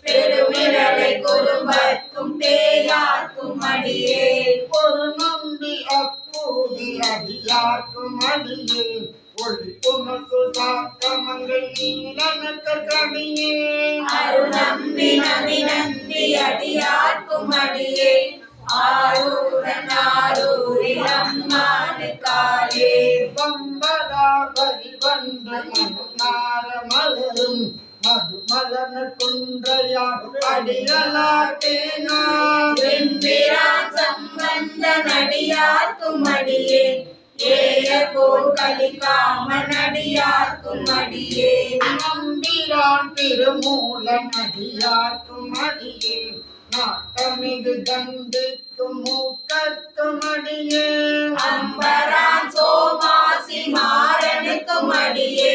பெருமிழலை குறும்பர்க்கும் பேயார்க்கும் அடியே ஒரு நம்பி அப்போது அடியார்க்கும் அடியே ஒளி புனல் காக்கமங்கை நீலனக்க கடியே அருநம்பி நம்பி அடியார்க்கும் அடியே ஆரூரன் ஆரூரில் அம்மானுக்காலே வம்பரா வரிவந்த மன்னார மலரும் மதுமலன குன்றையார் அடியலாட்டேனார் எம்பிரான் சம்பந்தன் அடியார்க்கும் அடியே ஏயர்கோன் கலிகாமன் அடியார்க்கும் அடியே நம்பிரான் திருமூலன் அடியார்க்கும் அடியே நாட்டமிகு தண்டிக்கும் மூக்கற்கும் அடியே அம்பரான் சோமாசி மாறனுக்கும் அடியே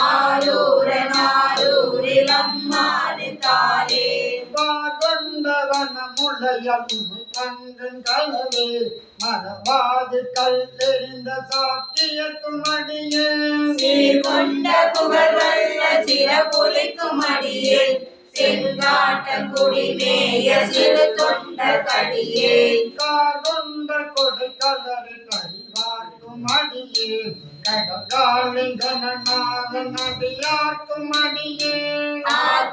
ஆரூரன் ஆரூரில் அம்மானுக்காலே கொண்டவனமுடைய கண்டன் கலவே மறவாது கல்லெறிந்த சாக்கியக்கும் அடியே சீர்கொண்ட புகழ் வல்ல சிறப்புலிக்கும் அடியே செங்காட்ட குடிமேய சிறு தொண்ட கடியே கார்கொண்ட கொடை கலரி கழிவார்க்கும் அடியே கடகாலி கணநாதன் அடியார்க்கும் அடியே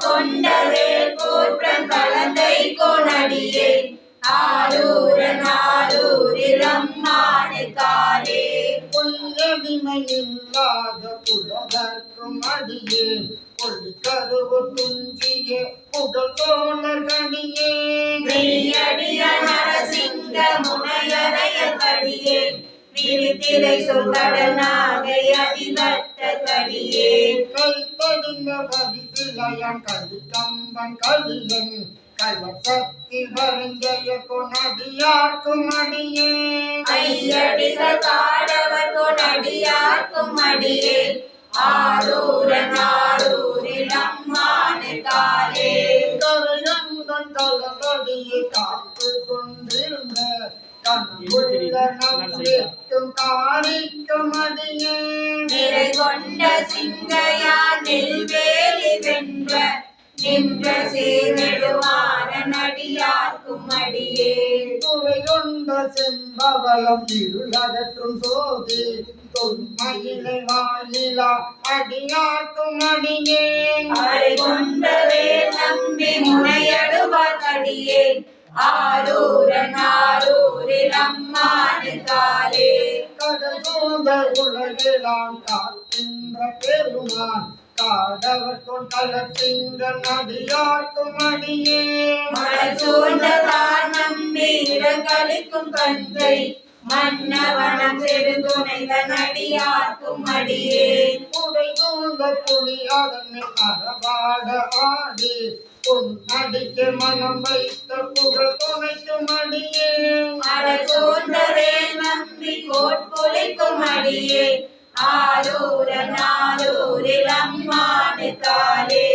கொண்டவே போற்றம் கலந்தை கொணடியே ஆரூரன் ஆரூரில் அம்மானுக்காலே பொய்யடிமை இல்லாத புலவர்க்கும் அடியே பொழி கருவு துஞ்சிய புகழ் தோழர் கடியே மெய்யடிய நரசிங்க முனையறைய கடியே விழித்திரை சொற்கடனாகை அதிவட்ட கடியே கைத்தடிந்த வரிசிலையான் கடி கம்பன் கடியன் கலசக்தி வருஞ்சய கொனடியார்க்கும் அடியே ஐயடிகள் காடவர் கொணடியார்க்கும் அடியே ஆரூரன் ஆரூரில் அம்மானுக்காலே கரையந்தன் கலந்தடியை காத்து கொண்டிருந்த கண்புள்ள நம்பிக்கும் காணிக்கும் அடியே நிறை கொண்ட சிங்கையார் நெல்வேலி வென்ற நின்ற சீர்நெடுமாறன் அடியார்க்கும் அடியே துறையொண்ட செம்பவளம் இருளகற்றும் சோதி தொன்மையிலை வாயிலா அடியார்க்கும் அடியே அரை கொண்டவே நம்பி முனையடுவார் கடியே ஆரூரன் ஆரூரில் அம்மானுக்காலே கடல் சூழ்ந்த உலகெல்லாம் காக்கின்ற பெருமான் காடவர்கொன் கலத்திங்கள் அடியார்க்கும் அடியே மழை சூழ்ந்ததான் நம்பி இடங்களிக்கும் கந்தை மன்னவனம் செருதுணைதன் அடியார்க்கும் அடியேன் உடை சூழ்ந்த புலி அதனை அறவாட ஆடி பொன்னடிக்க மனம் வைத்த புகழ் துணைக்கும் அடியேன் அடல் சூழ்ந்ததே நம்பி கோட்பொழிக்கும் அடியேன் ஆரூரன் ஆரூரில் அம்மானுக்காலே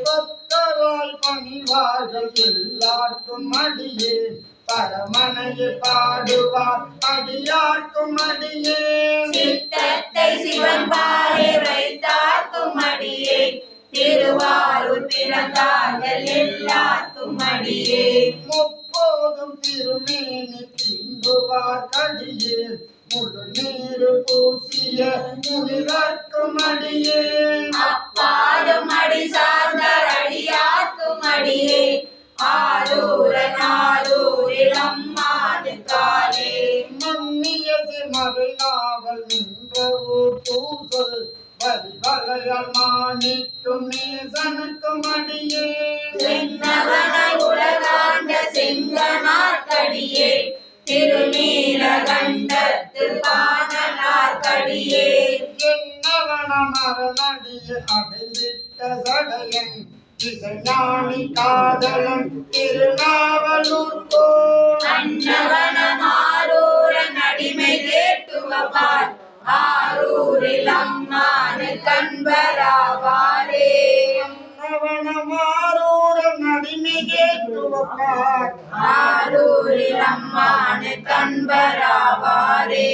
பக்தராய் பணிவார்கள் எல்லாருக்கும் அடியேன் பரமனையை பாடுவார் அடியார்க்கும் அடியேன் சித்தத்தை சிவன் பாலே வைத்தார்க்கும் அடியேன் திருவாரூர் பிறந்தார்கள் எல்லாருக்கும் அடியேன் முப்போதும் திருமேனி தீண்டுவார் அடியேன் முழு நீரு பூசிய முனிவர்க்கும் அடியேன் அப்பாடும் அடி சார்ந்தார் அடியார்க்கும் அடியேன் ஆரூரன் ஆரூரில் அம்மானுக்காலே மன்னியது மறைநாவல் நின்ற ஊர் பூசல் வரிவலையால் மாணிக்கும் நேசனுக்கும் அடியேன் சென்னவனாய் உலகாண்ட செங்கனார்க்கடியே திருநீலகண்டத்து பாணனார்க்கடியே என்னவன மரணடிய அடைந்திட்ட சடையன் இசைஞானி காதலன் திருநாவலூர் போல் அன்னவனம் ஆரூரன் அடிமை கேட்டுவப்பார் ஆரூரில் அம்மானு கண்பராவாரே அவனமாரூரன் அடிமை கேட்டுவப்பார் ஆரூரில் அம்மானு கண்பராவாரே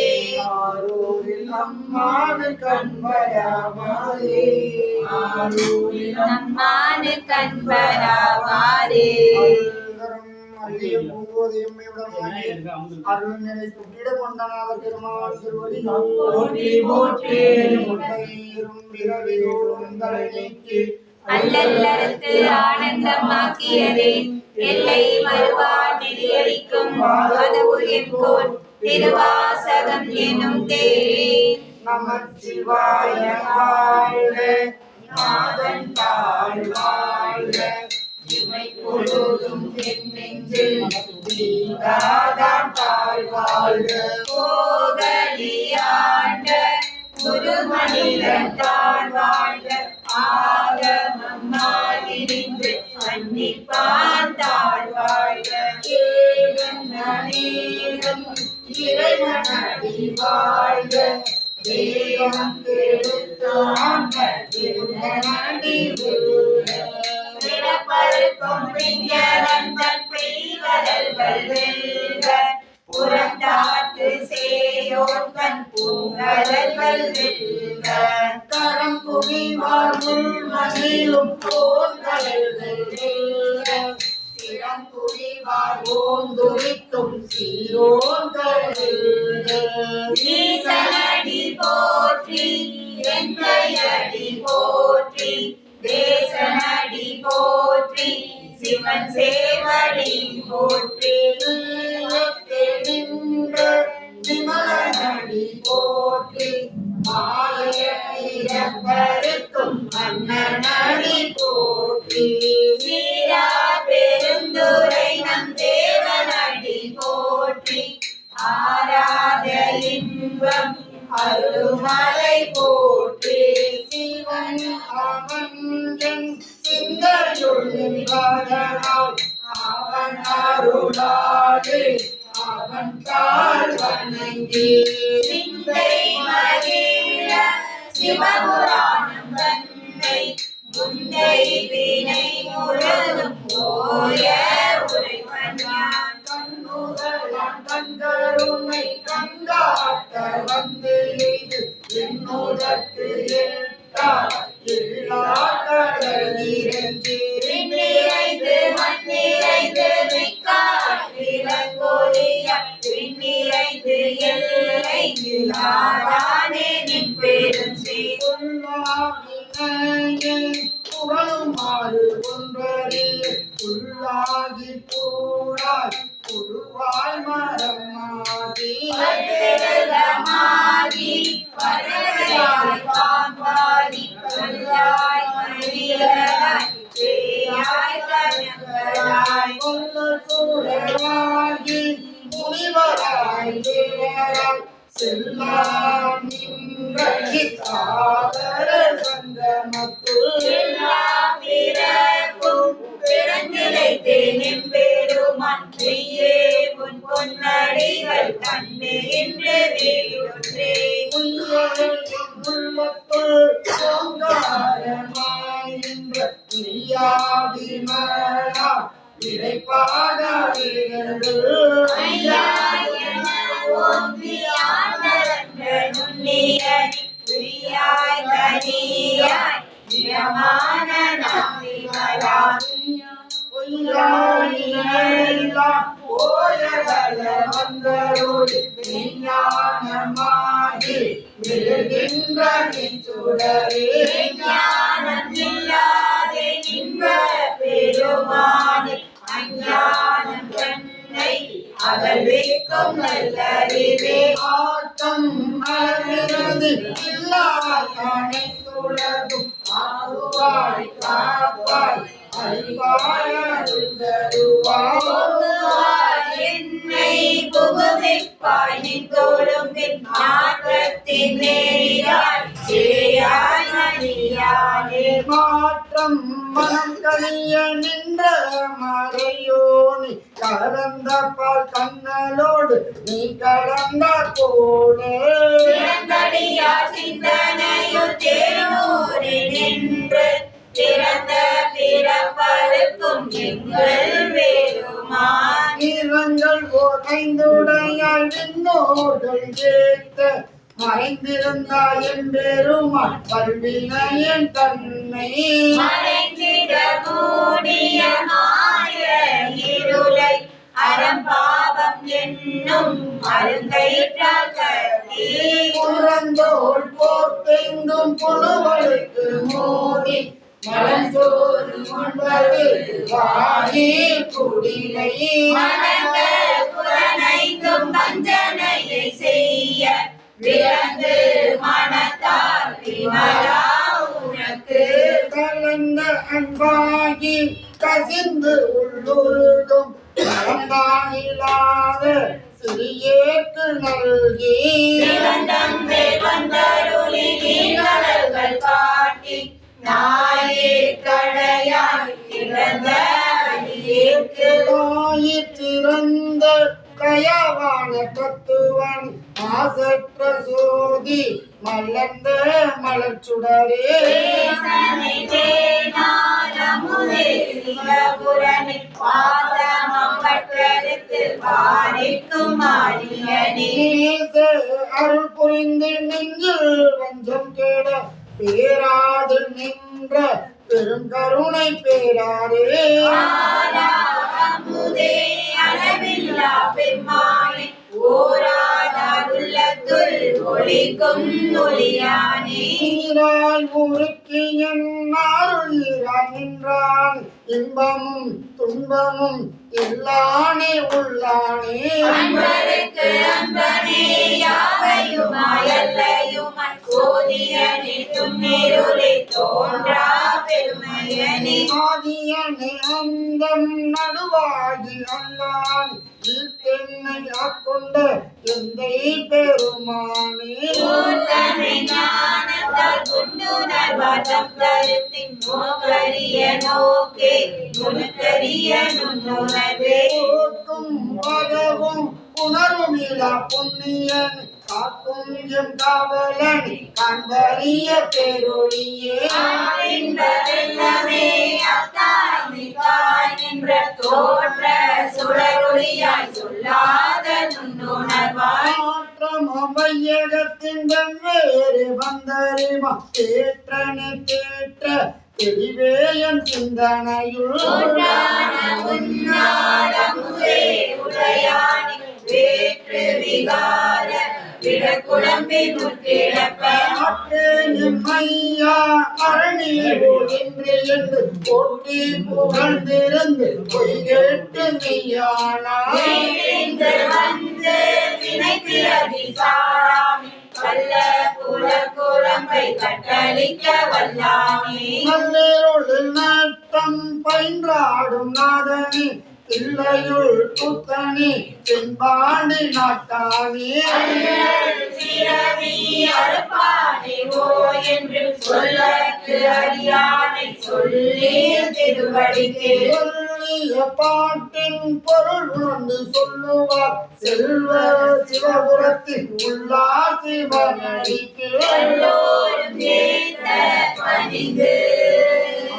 ஆரூரில் அம்மானு கண்பராவாரே ஆரூரில் அம்மானு கண்பராவாரே அள்ளிய பூங்கோதை எம்மையுடன் அருள் நிறை புற்றிட கொண்டனாத திருமால் திருவடி போற்றி போற்றி பிறவியோடும் தலை நீக்கி அல்லல்லறுத்து ஆனந்தமாக்கியதே எல்லை மறுவா நெறியளிக்கும் மதவுயிர்கோன் திருவாசகம் எனும் தேரே நமச்சிவாய வாழ்க நாதன் தாழ் வாழ்க இமை பொழுதும் என் நெஞ்சில் நீங்காதான் தாழ் வாழ்க போகலியாண்ட குருமனிதன் தான் வாழ்க ஆகமமாயிருந்து அன்னிப்பான் தாழ் வாழ்க ஏகன் அநேகம் இறைவனடி வாழ்க வேகம் கெடுத்தாண்ட திருநடி பிறப்பருக்கும் பிஞ்சரன் தன் பெய்வதல்கள் வெல்க புறந்தாட்டு சேயோன் தன் பூங்கதல்கள் வெல்க கரம் குவிவார்கள் மகிழும் போன்கடல்கள் வெல்க சிரம் குவிவார் ஓந்துரிக்கும் சீரோன்கள் வெல்க ஈசனடி போற்றி எந்தையடி போற்றி தேசனடி போற்றி சிவன் சேவடி போற்றி நின்ற விமலனடி போற்றி மாயப்பருக்கும் மன்னனடி போற்றி சீரா பெருந்துரை நம் தேவனடி போற்றி ஆராத இன்பம் அருள்மலை போற்றி சிவன் அவன் என் சிந்தையுள் நின்றதனால் அவன் அருளாலே அவன் தாழ் வணங்கி சிந்தை மகிழ சிவபுராணம் தன்னை முந்தை வினை முழுதும் போய உரைப்பன் யான் கண்ணுதலான் கண்கருணை கண்டாட்ட வந்து என்னுதற்கு ஏற்றார் இல்லாதீரஞ்சி விண்ணிறைந்து மண்ணிறைந்து மிக்கார் விளங்கொழிய விண்ணிறைந்து எல்லை இல்லாதானே நின் பெரும் சீர் புகழுமாறு ஒன்றறிய உள்ளாகி கூடாய் குருவாய் மரமாதி பல்விரதமாகி பறவையாய் பாம்பாடி கல்லாய் மனிதராய் பேயாய் கனகராய் கொல்ல சூழலாகி முனிவராய் தேவராய் செல்லா நின்ற இத்தாவர சங்கமத்துள் எல்லா பிறப்பும் பிறந்திழைத்தேன் எம்பெருமான் மெய்யே உன் பொன்னடிகள் கண்டு இன்று வேறொன்றே உள்ளத்துள் ஓங்காரமாய் நின்ற பிரியாவிமலா இறைப்பாக ஐயா என ஓங்கி ஆனந்த நுண்ணியனி பிரியாய் கனியாய் நியமான நாவிகளா போயகல வந்தருளி விஞ்ஞானமாகி விழுகின்ற நிச்சுடரே ஞானம் இல்லாதே நின்ற பெருமானே அஞ்ஞானம் கண்ணை அகழ்விக்கும் நல்லறிவே ஆட்டம் அழகிறது இல்லாதனை துளகும் ஆகுவாய் காப்பாய் என்னை புகுவிப்பாய் நீ தோளும் மாற்றத்தின் நேரியாய் சேயாய் மணியானே மாற்றம் மனம் கழிய நின்ற மறையோனி கலந்த பால் கண்ணலோடு நீ கலந்த போலே திறந்தடியார் சிந்தனையுள் தேனூரி நின்று திறந்த பிறப்பருக்கும் எங்கள் வேறுமான் நிறங்கள் ஓர் ஐந்துடையாய் விண்ணோர்கள் கேட்ட மறைந்திருந்தாய் என்பெருமான் கல்வினையன் தன்னை மறைந்திட மூடிய மாய இருளை அறம்பாவம் என்னும் அருங்கயிற்றால் கட்டி புறந்தோள் போர்த்தெங்கும் புழுவழுக்கு மோதி மலஞ்சோறு கொண்டது வாகி குடிலை மனங்க புலனைந்தும் வஞ்சனையை செய்ய விளந்து மனத்தால் விமலா உனக்கு கலந்த அன்பாகி கசிந்து உள்ளுருகும் நலந்தானில்லாத சிறியேற்கு நல்கி நிரந்தமே வந்தருளி நீங்களர்கள் காட்டி நாயே கடையாய் இறந்த அடியேற்கு தாயிற்றிறந்த கயவான தத்துவன் மாசற்ற சோதி மலர்ந்த மலர்ச்சுடரே தேசனை தேனாரமுதே சிவபுரணி பாசமம் பற்றெடுத்து பாரிக்கும் மாரியனே நேச அருள் புரிந்து நெஞ்சில் வஞ்சம் கேட பேராது நின்ற பெருங்கருணை பேராரே ஆராமுதே அளவில்லா பெம்மானே ஓராதாருள்ளத்துள் ஒளிக்கும் ஒளியானே நீராய் முறுக்கி என்னாருயிராய் நின்றான் இன்பமும் துன்பமும் இல்லானே உள்ளானே அன்பருக்கு அன்பனே யாவையுமாய் அல்லையுமாய் சோதியனே துன்னிருளே தோன்றா பெருமையனே ஆதியனே அந்தம் நடுவாகி அல்லான் ஈட்டென்னை ஆட்கொண்ட எந்தை பெருமானே மூர்த்தனை ஞானத்தால் குண்டுணர்வாதம் கருத்தின் நோக்கரிய நோக்கே நுணுக்கரிய நுண்ணுணர்வே போக்கும் பதவும் உணர்வுமிலா புண்ணியன் காக்கும் எம் காவலன் கண்பறிய பெருளியே ஆவின்பதெல்லாமே அத்தாய் மிக்காய் நின்ற தோற்ற சுடரொளியாய் சொல்லாத நுண்ணுணர்வாய் மாற்றம் வையகத்தின் வெவ்வேறு வந்தறிமா தேற்றனை தேற்ற தெளிவே என் சிந்தனையுள் உண்டான உன்னாரமுதே உடையானி வேற்று விகார விடக்குழம்பி முற்கிழப்ப ஐயா அரணீன்று என்று போட்டி புகழ்ந்திருந்து பொய் கேட்டு மெய்யானா நீரிந்து வந்து வினை பிறவி சாராமி வல்ல குலக்குழம்பை கட்டளிக்க வல்லாமே நல்லேருளில் நட்டம் பயின்றாடும் நாதனி தில்லையுள் கூத்தணி தென்பாண்டி நாட்டானே பிறவி அறுப்பானே ஓ என்று சொல்லற்கு அறியானை சொல்லி திருவடிக்கு சொல்லிய பாட்டின் பொருள் உணர்ந்து சொல்லுவார் செல்வ சிவபுரத்தின் உள்ளார் சிவனடிக்கு எல்லோரும் ஏத்த பணிந்து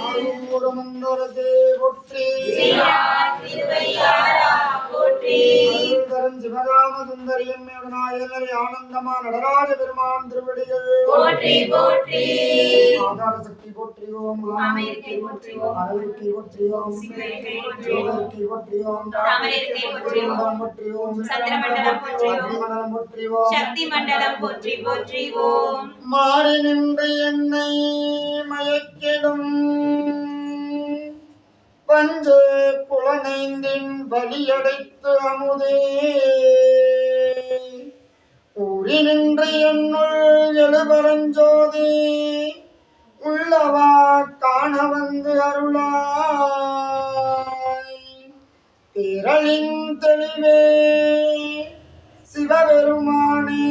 ஆரூரமந்தரதே போற்றி சீரார் திருவையாரா போற்றி அருள்தரும் சிவகாம சுந்தரியம் நாயனர் ஆனந்தமா நடராஜ பெருமான் திருவடிகள் போற்றி போற்றி ஆதார சக்தி போற்றியோம் மாமேற்கை போற்றியோம் அரவிக்கை போற்றியோம் சிவகை போற்றியோம் யோகர்க்கை போற்றியோம் தாமரைக்கை போற்றியோம் மண்டலம் போற்றியோம் சந்திரமண்டலம் போற்றியோம் மண்டலம் போற்றியோம் சக்தி மண்டலம் போற்றி போற்றி ஓம் மாறி நின்று என்னை மயக்கிடும் பஞ்ச புலனைந்தின் பலியடைத்து அமுதே ஊறி நின்று என்னுள் எழுபரஞ்சோதி உள்ளவா காண வந்து அருளாய் திரளின் தெளிவே சிவபெருமானே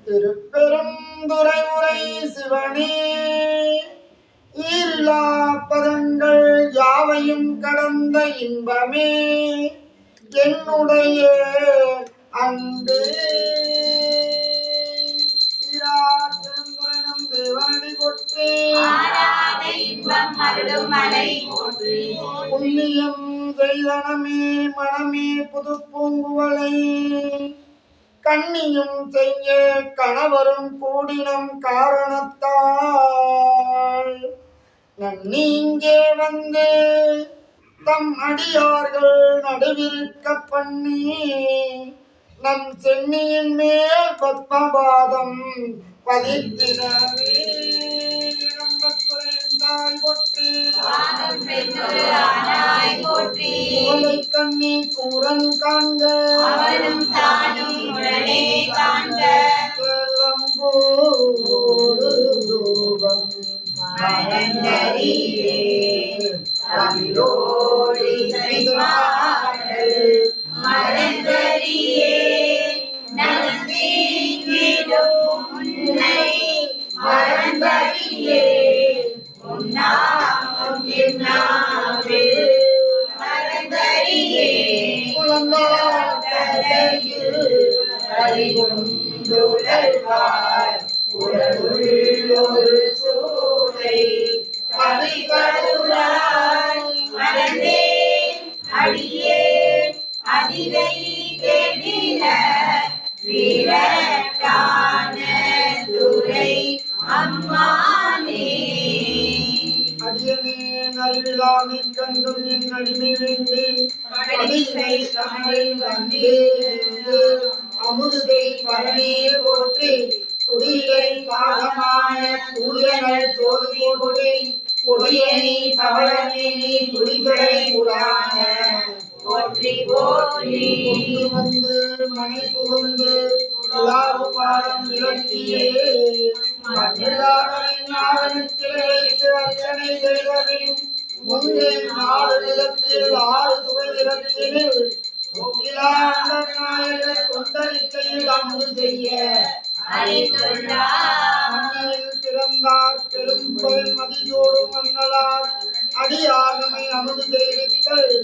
திருப்பெருந்துறை உரை சிவனே ஈரிலா பதங்கள் யாவையும் கடந்த இன்பமே என்னுடைய அன்பே பெருந்துரைனம் தேவனடி கொற்றே ஆராத இன்பம் அருளும் மலை போற்றி புண்ணியம் செய்தனமே மனமே புது பூங்குவலை கண்ணியும் செய்ய கணவரும் கூடினம் காரணத்தால் நன்னி இங்கே வந்து தம் அடியார்கள் நடுவிருக்க பண்ணி நம் சென்னியின் மேல் பத்மபாதம் பதித்தினவே இளம்பத்துறையின் தாய் போற்றி வானம் பெண்ணொரு ஆனாய் போற்றி கோலை கண்ணி கூரன் காண்க அவனும் தானும் உடனே காண்க வெள்ளம்போடு தூபம் மறந்தறியே தமிழோடு இசைப்பாடல் மறந்தறியே நலந்தீங்கிடும் உன்னை மறந்தறியே உன்னாமம் என்னாவில் மறந்தறியே கதையில் கலிகுண்டுழல்வார் உடலுள்ளொரு சூளை கவிகருளாய் மறந்தேன் அடியே அதிகை கேட்டின வீரட்டான துறை அம்மானே அடியனே அறிவிலாமை கண்டும் என் அடிமை வேண்டி அடிமை தமிழில் வந்தே அமுதுகை பரணே போற்றி துடியை பாகமான தூயனல் சோதி கொடி கொடியனி பவளமேனி துடிகளை புராண போற்றி போற்றி கொண்டு வந்து மனை புகுந்து துளாவு பாடம் விளக்கியே மன்னிலாவின் நாடகத்தில் வைத்து அர்ச்சனை செய்தபின் முன்னே நாடு நிலத்தில் ஆறு சுவை நிறத்தினில் நாயகர் கொண்டறிக்கையில் அமுது செய்ய அழைத்துள்ளார் மண்ணில் பிறந்தார் பெரும் புகழ் மதியோடு மன்னலார் அடியாகமை அமுது செய்வித்தல்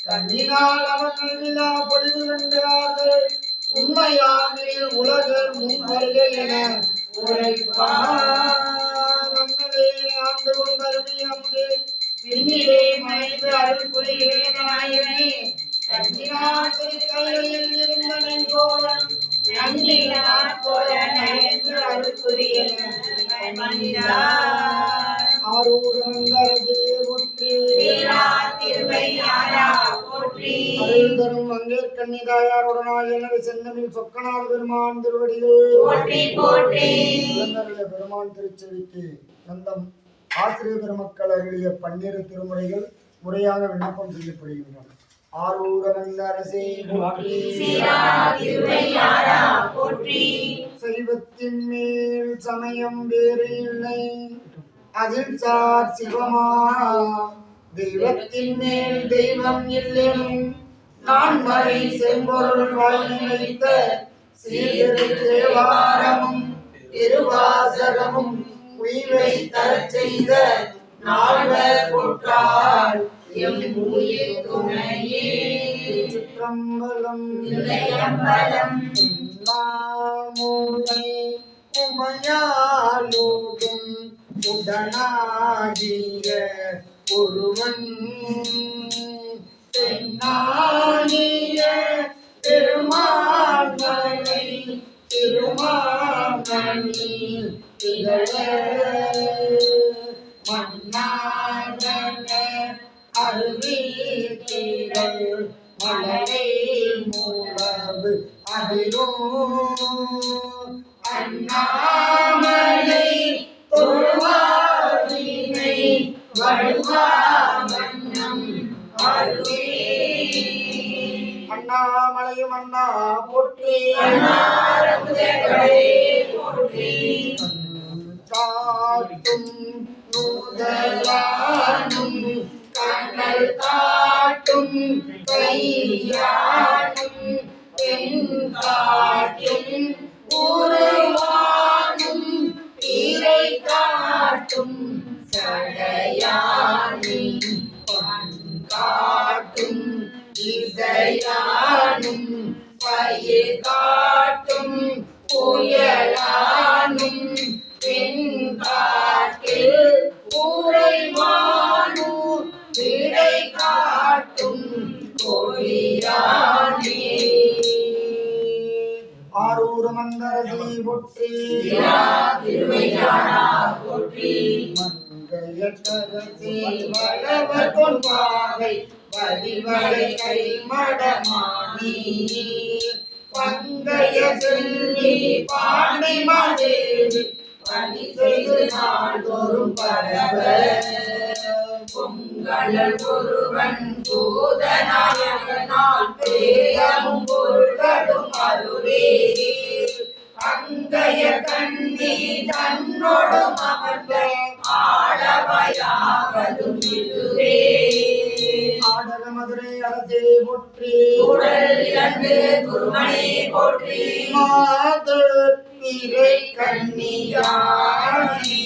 கண்ணினால் அவர்கள் விழா பொழிவு கண்டார்கள் உண்மையாமையில் உலகர் முன்வருக என உரைப்பார் அண்ணலே ஆண்டு கொண்டருடைய அமுதே விண்ணிலே மறைந்து அருள் புரிகிற நாயகனே கண்ணினால் திருக்கையில் இருந்த நெங்கோலம் நன்றினார் போல நயந்து அருள் புரிய ஆரூரமங்கரதே போற்றி சீரார் திருவையாரா போற்றி அருள்தரும் மங்கையர்கண்ணிதாயாருடனாய் எனது செந்தமிழ் சொக்கநாத பெருமான் திருவடிகள் போற்றி போற்றி இளந்தருள பெருமான் திருச்செவிக்கு நந்தம் ஆசிரியர் பெருமக்கள் அருளிய 12 திருமுறைகள் முறையாக விண்ணப்பம் செய்யப்படுகின்றன. ஆரூரமங்க அரசே போற்றி சீரார் திருவையாரா போற்றி சைவத்தின் மேல் சமயம் வேறு இல்லை அதில் சார் சிவமா தெய்வத்தின் மேல் தெய்வம் இல்லெனும் நான் மறை செம்பொருள் வாய் நினைத்த சீர்திரு தேவாரமும் திருவாசகமும் உய்வை தரச் செய்த நால்வர் குற்றால் எம் உயிர் துணையே. சிற்றம்பலம் நாமூலை உமையாலோடும் உடனாகிய ஒருவன் தென்னானிய திருமாமலை திருமாமணி திகழ மன்னாதன அருவி திரள் மலரை மூலவு அதிரும் அண்ணாமலை தொழுவாரினை வழுவா வண்ணம் அருவே. அண்ணாமலையும் அண்ணா போற்றி காட்டும் நூதலானும் கண்ணல் காட்டும் கையானும் பெண் காட்டும் உருவானும் இறை காட்டும் சடையானி பண் காட்டும் இசையானும் பயிர் காட்டும் புயலானும் பெண் காட்டில் உறைவானூர் விடை காட்டும் கொடியானே. ஆரூர் மந்தரசி போற்றி போற்றி மங்கையரசி வளவர் கொள்வாகை வடிவகை கை மடமானி பங்கைய செல்வி பாண்டி மாதேவி பணி செய்து நாள்தோறும் பரவ பொங்கலல் ஒருவன் பூதநாயகனால் பேயமும் பொருள்களும் அருளே அங்கைய கண்ணி தன்னோடும் அமர்ந்த ஆடவையாவதும் இதுவே. ஆடக மதுரை அரசே போற்றி உடல் இறந்து குருமணி போற்றி மாது பிறை கண்ணியானி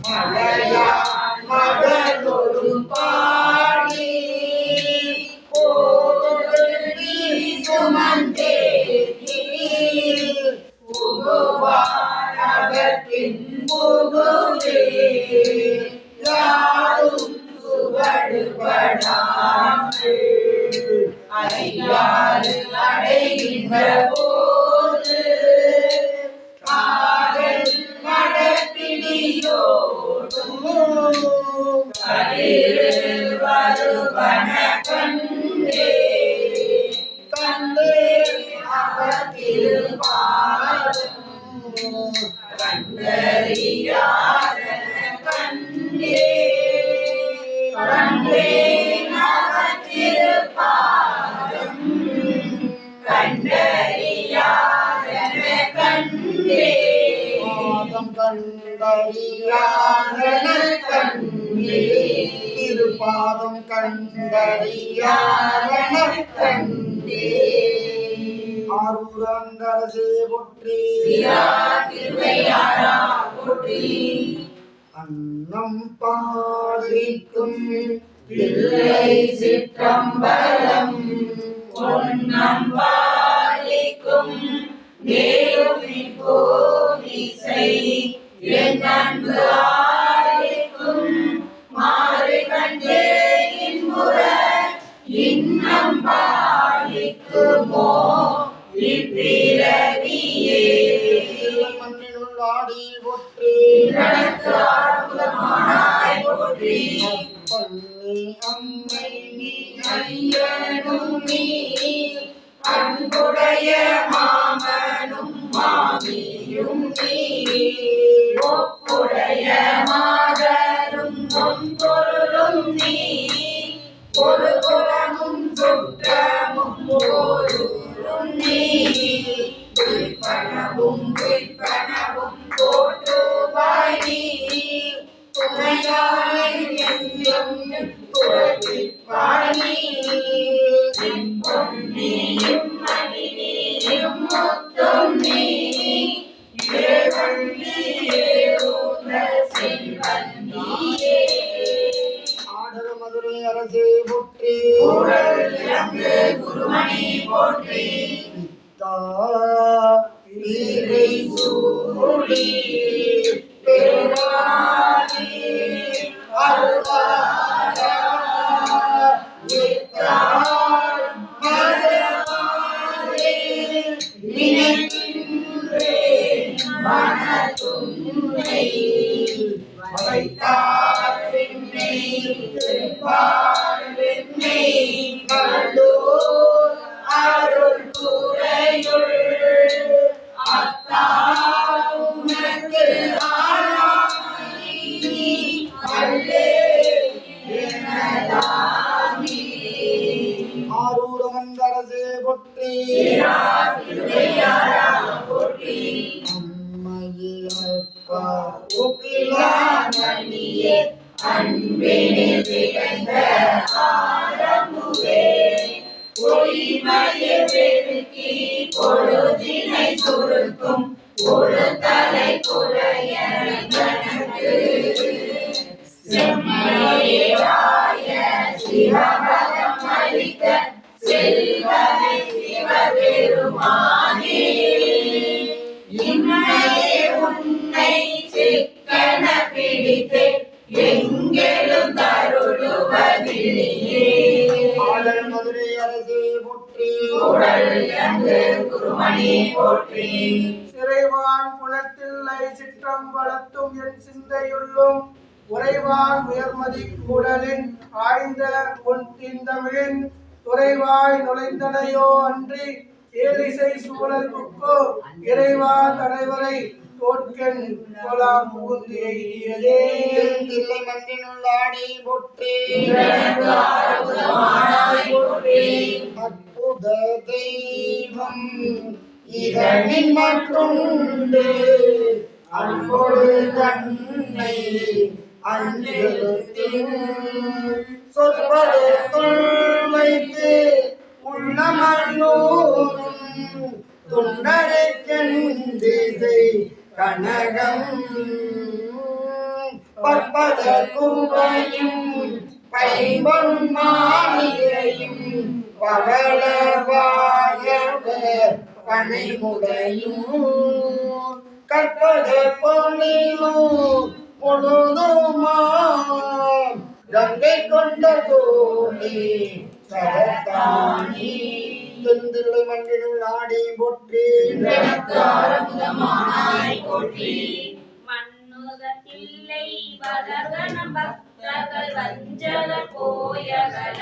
மலையான் மகளொடும் பாடி போதொழுவி சுமந்தேகி புகுவானவற்றின் புகுவே யாரும் சுவடுபடாமல் ஐயாறு அடைகின்ற போது காதல் நடப்பிடியோடும் கதிரு வருவன கண்டே கண்டே அவர் திருப்பாதம் கண்டறியாத கண்டே கண்டே அவர் திருப்பாதம் கண்டறியாத கண்டே பாதம் கண்டறியாத கண்டே திருப்பாதம் கண்டறியாத கண்டே. ஆரூர் அந்தரசே போற்றி திருவையாரா போற்றி அன்னம் பாலிக்கும் பிள்ளை சிற்றம்பலம் பொன்னம் பாலிக்கும் நேருமி போவிசை என் அன்பு ஆலிக்கும் மாறு கண்டே இன்புற இன்னம் பாலிக்குமோ இப்பிறவியே. மண்ணினுள் ஆடி போற்றி எனக்கு அற்புதமானாய் போற்றி பண்ணி அம்மை நீ ஐயனும் நீ அன்புடைய மாமனும் மாமியும் நீ ஒப்புடைய மாதரும் பொருளும் நீ ஒரு குலமும் சுற்றமும் போரும் நீ விற்பனவும் விற்பனவும் போட்டுவாய் நீ துணையாய் என்றும் கூடி பெருமானே அருளாரா நிற்கார் மதவாரே நினைக்கின்றேன் மனதுன்னை வைத்தார் பெண்ணை திருப்பார் பெண்ணை கண்டோர் அருள் கூரையுள் அத்தா உனக்கு ஆளாய் அல்லே எனதானே ஆரூரமந்தரசே போற்றி அம்மையப்பா உப்பிலாமணியே அன்பினில் விளைந்த ஆரமுவே பொய்மையை பெருக்கி பொழுதினை சுருக்கும் ஒரு தலை குறைய கணக்கு செம்மையாய சிவபதம் அளித்த செல்வனை சிவபெருமானே இம்மையே உன்னை சிக்கன பிடித்து எங்கெழும் தருளுவதிலேயே ஆடல் மதுரை அரசே போற்றி உடல் என்று குருமணி போற்றி சிறைவான் புலத்தில்லை சிற்றம்பலத்தும் என் சிந்தையுள்ளும் உறைவான் உயர்மதி கூடலின் ஆய்ந்த உன் தீந்தமிழின் துறைவாய் நுழைந்தனையோ அன்றி ஏலிசை சூழல் புக்கோ இறைவா தடைவரை தோற்கன் கொலாம் புகுந்து எய்தியதே தில்லை மண்ணினுள் ஆடி போற்றி அற்புத தெய்வம் இதனின் மற்றொன்று அன்பொடு தன்னை அஞ்செழுத்தின் சொற்பதற்குள் வைத்து உள்ளமல்லோரும் தொண்டரைக்கென் திசை கனகம் பற்பத குவையும் பைம்பொன் மாளிகையும் பவள வாயவர் பனைமுடையும் கற்பத பொன்னிலும் பொழுதுமா கங்கை கொண்ட தோழி சரத்தானி தெந்தில்லை மண்ணினுள் ஆடி போற்றி மண்ணுகத்தில்லை வளர்கணம் பக்தர்கள் வஞ்சகர் போயகல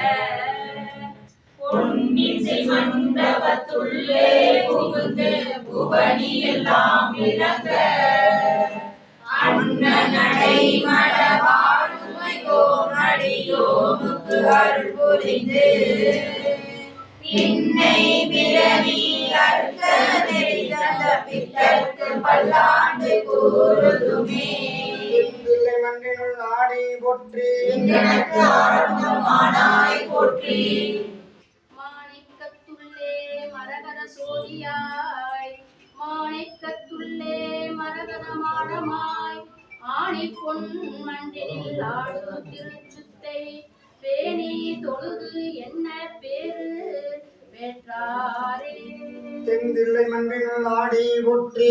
பொன்னிசை மண்டபத்துள்ளே புகுந்து புவனி எல்லாம் விளங்க அண்ணனடை மடவாழ்மையோ நடியோனுக்கு அருள் புரிந்து பின்னை பிறவி அற்க நெறி தந்த பித்தற்கு பல்லாண்டு கூறுதுமே தெந்தில்லை மண்ணினுள் ஆடி போற்றி எனக்கு ஆனந்தமானாய் போற்றி மாணிக்கத்துள்ளே மரகத சோதியாய் மாணிக்கத்துள்ளே மரகத மாடமாய் ஆணி பொன் மண்டினில் ஆடும் திருச்சுத்தை பேணி தொழுது என்ன பேரு பெற்றாரே தெந்தில்லை மண்ணினுள் ஆடி போற்றி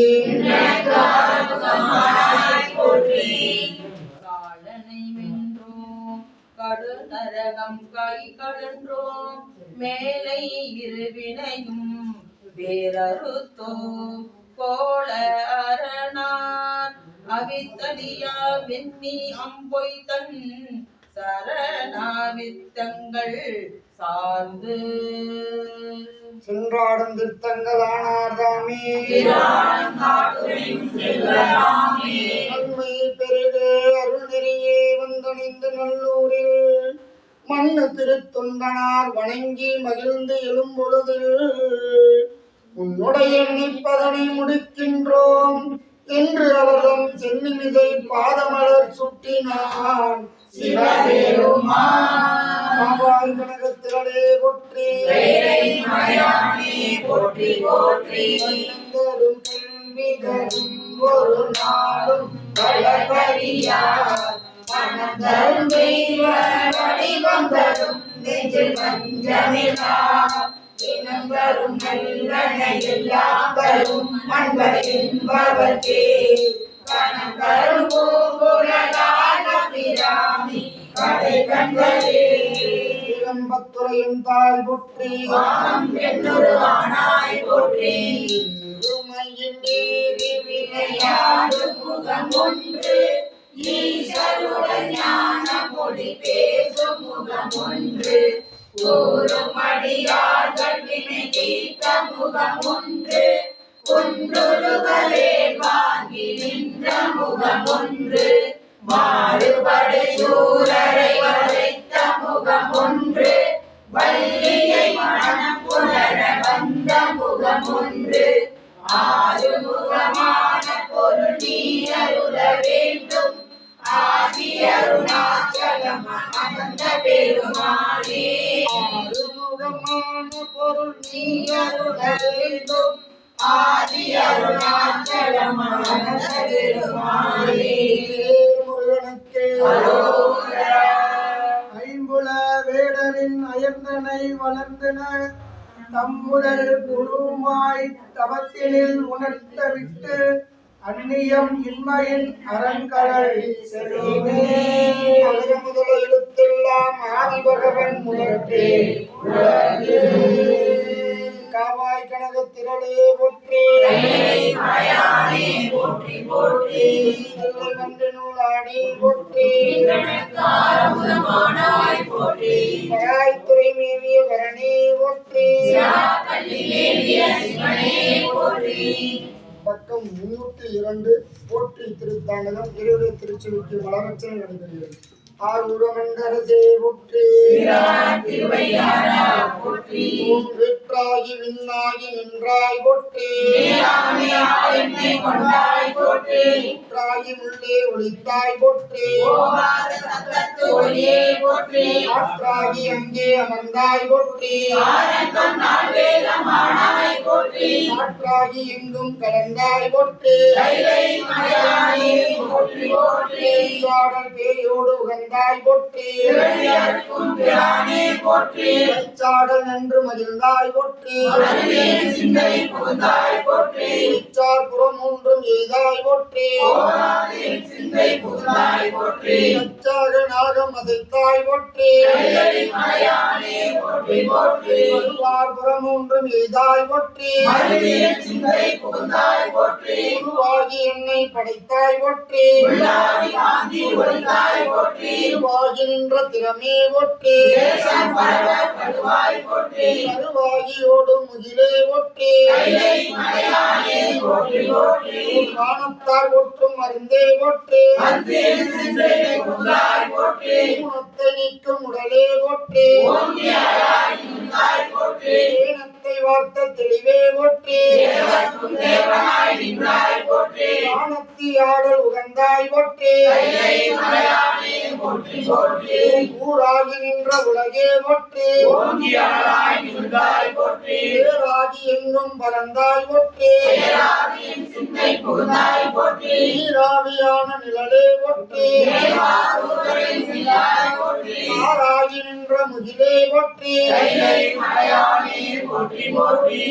காலனை வென்றோம் கடுநரகம் கை கழன்றோம் மேலை இருவினையும் வேறறுத்தோம் கோள அரணார் அவித்தடியா வெண்ணி அம்பொய் தன் சரணாவித்தங்கள் சார்ந்து சென்றாடும் திருத்தங்கள் ஆனார்தாமே நன்மை பெருக அருள் நெறியே வந்தணிந்து நல்லூரில் மண்ணு திருத்தொண்டனார் வணங்கி மகிழ்ந்து எழும்பொழுதில் உன்னுடைய நினைப்பதனை முடிக்கின்றோம் என்று அவர்தம் சென்னிமிதை பாதமலர் சுட்டினான் சிவபெருமான் கனகத்திரளே போற்றி போற்றி போற்றி தரும் கல்வி தரும் ஒரு நாளும் வளபரியார் மனம் தரும் தெய்வ வடிவம் தரும் நெஞ்சில் பஞ்சமிலா இனம் வரும் நல்வன எல்லாம் வரும் மண்பர் என்பவர்க்கே கணம் தரும் பூங்குழலான பிராமி கடை கண்களே இரம்பத்துறையும் தாய் புற்றி வானம் பெண்ணொரு ஆனாய் போற்றி இருமையின் நீரி விளையாடும் முகம் ஒன்று ஈசருடன் ஞான மொழி பேசும் முகம் ஒன்று கூறும் அடியார்கள் வினை தீர்த்த முகம் ஒன்று ஒன்றொருவரே வாங்கி நின்ற முகம் ஒன்று மாறுபடை சூரரை வளைத்த முகம் ஒன்று வள்ளியை மனம் புலர வந்த முகம் ஒன்று ஆறுமுகமான பொருள் நீ அருள வேண்டும் ஆதி அருணாச்சலம் அனந்த பெருமாளே ஆறுமுகமான பொருள் நீ அருள வேண்டும் ஆதி அருணாச்சலம் அனந்த பெருமாளே முருகனுக்கே ஐம்புல வேடரின் அயர்ந்தனை வளர்ந்தன தம்முதல் குருமாய் தவத்தினில் உணர்த்தவிட்டு அந்நியம் இன்மையின் அரண்கடல் செல்லுமே அகர முதல எழுத்தெல்லாம் ஆதிபகவன் முதற்றே காவாய் கனக திரளே போற்றி மயானே போற்றி போற்றி நெல்லை மன்றினுள் ஆடி போற்றி காரமுதமானாய் போற்றி பராய்த்துறை மேவிய பரணே போற்றி பள்ளி மேவிய சிவனே போற்றி பக்கம் 302 போற்றி திருத்தாண்டகம் இருவருடைய திருச்செவிக்கு மலரச்சனை நடைபெறுகிறது ஆரூரமண்டரசே போற்றி திருவையாரா போற்றி ஓம் வெற்றாகி விண்ணாகி நின்றாய் போற்றி என்னை கொண்டாய் போற்றி ஊற்றாகி உள்ளே ஒளித்தாய் போற்றி ஓவாத சத்தத்து ஒளியே போற்றி ஆற்றாகி அங்கே அமர்ந்தாய் போற்றி ஆரங்கம் நாள் வேதமானாய் போற்றி காற்றாகி எங்கும் கலந்தாய் போற்றி கைலை மலையானே போற்றி போற்றி சாடல் பேயோடு உகந்தாய் போற்றி திருவடியார்க்கும் பிரானே போற்றி சாடல் நன்று மகிழ்ந்தாய் போற்றி மனதில் சிந்தை புகுந்தாய் போற்றி சார் புறம் ஒன்றும் எய்தாய் போற்றி ஓவாதில் சிந்தை புகுந்தாய் போற்றி நச்சாக நாகம் அசைத்தாய் போற்றி கைலை மலையானே போற்றி போற்றி வருவார் புறம் ஒன்றும் எய்தாய் போற்றி மனதில் சிந்தை புகுந்தாய் போற்றி உருவாகி என்னை படைத்தாய் போற்றி உள்ளாதி வாந்தி ஒளிந்தாய் போற்றி உருவாகி நின்ற திறமே போற்றி தேசம் பரவ படுவாய் போற்றி கருவாகி ஓடும் முகிலே போற்றி கைலை மலையானே போற்றி போற்றி வானத்தார் போற்றும் மருந்தே போற்றி மந்தியில் சிந்தை புகுந்தாய் போற்றி ஊனத்தை நீக்கும் உடலே போற்றி ஓங்கியாராய் நின்றாய் போற்றி ஏனத்தை வார்த்த தெளிவே போற்றி தேவர்க்கும் தேவனாய் நின்றாய் போற்றி வானத்தி ஆடல் உகந்தாய் போற்றி கைலை மலையானே போற்றி போற்றி ஊராகி நின்ற உலகே போற்றி ஓங்கியாராய் நின்றாய் போற்றி பேராகி எங்கும் பறந்தாய் போற்றி பேராதியின் சிந்தை புகுந்தாய் போற்றி நீராவியான நிழலே போற்றி தேவாரூரில் நின்றாய் போற்றி ஆராகி நின்ற முகிலே போற்றி கைலை மலையானே போற்றி போற்றி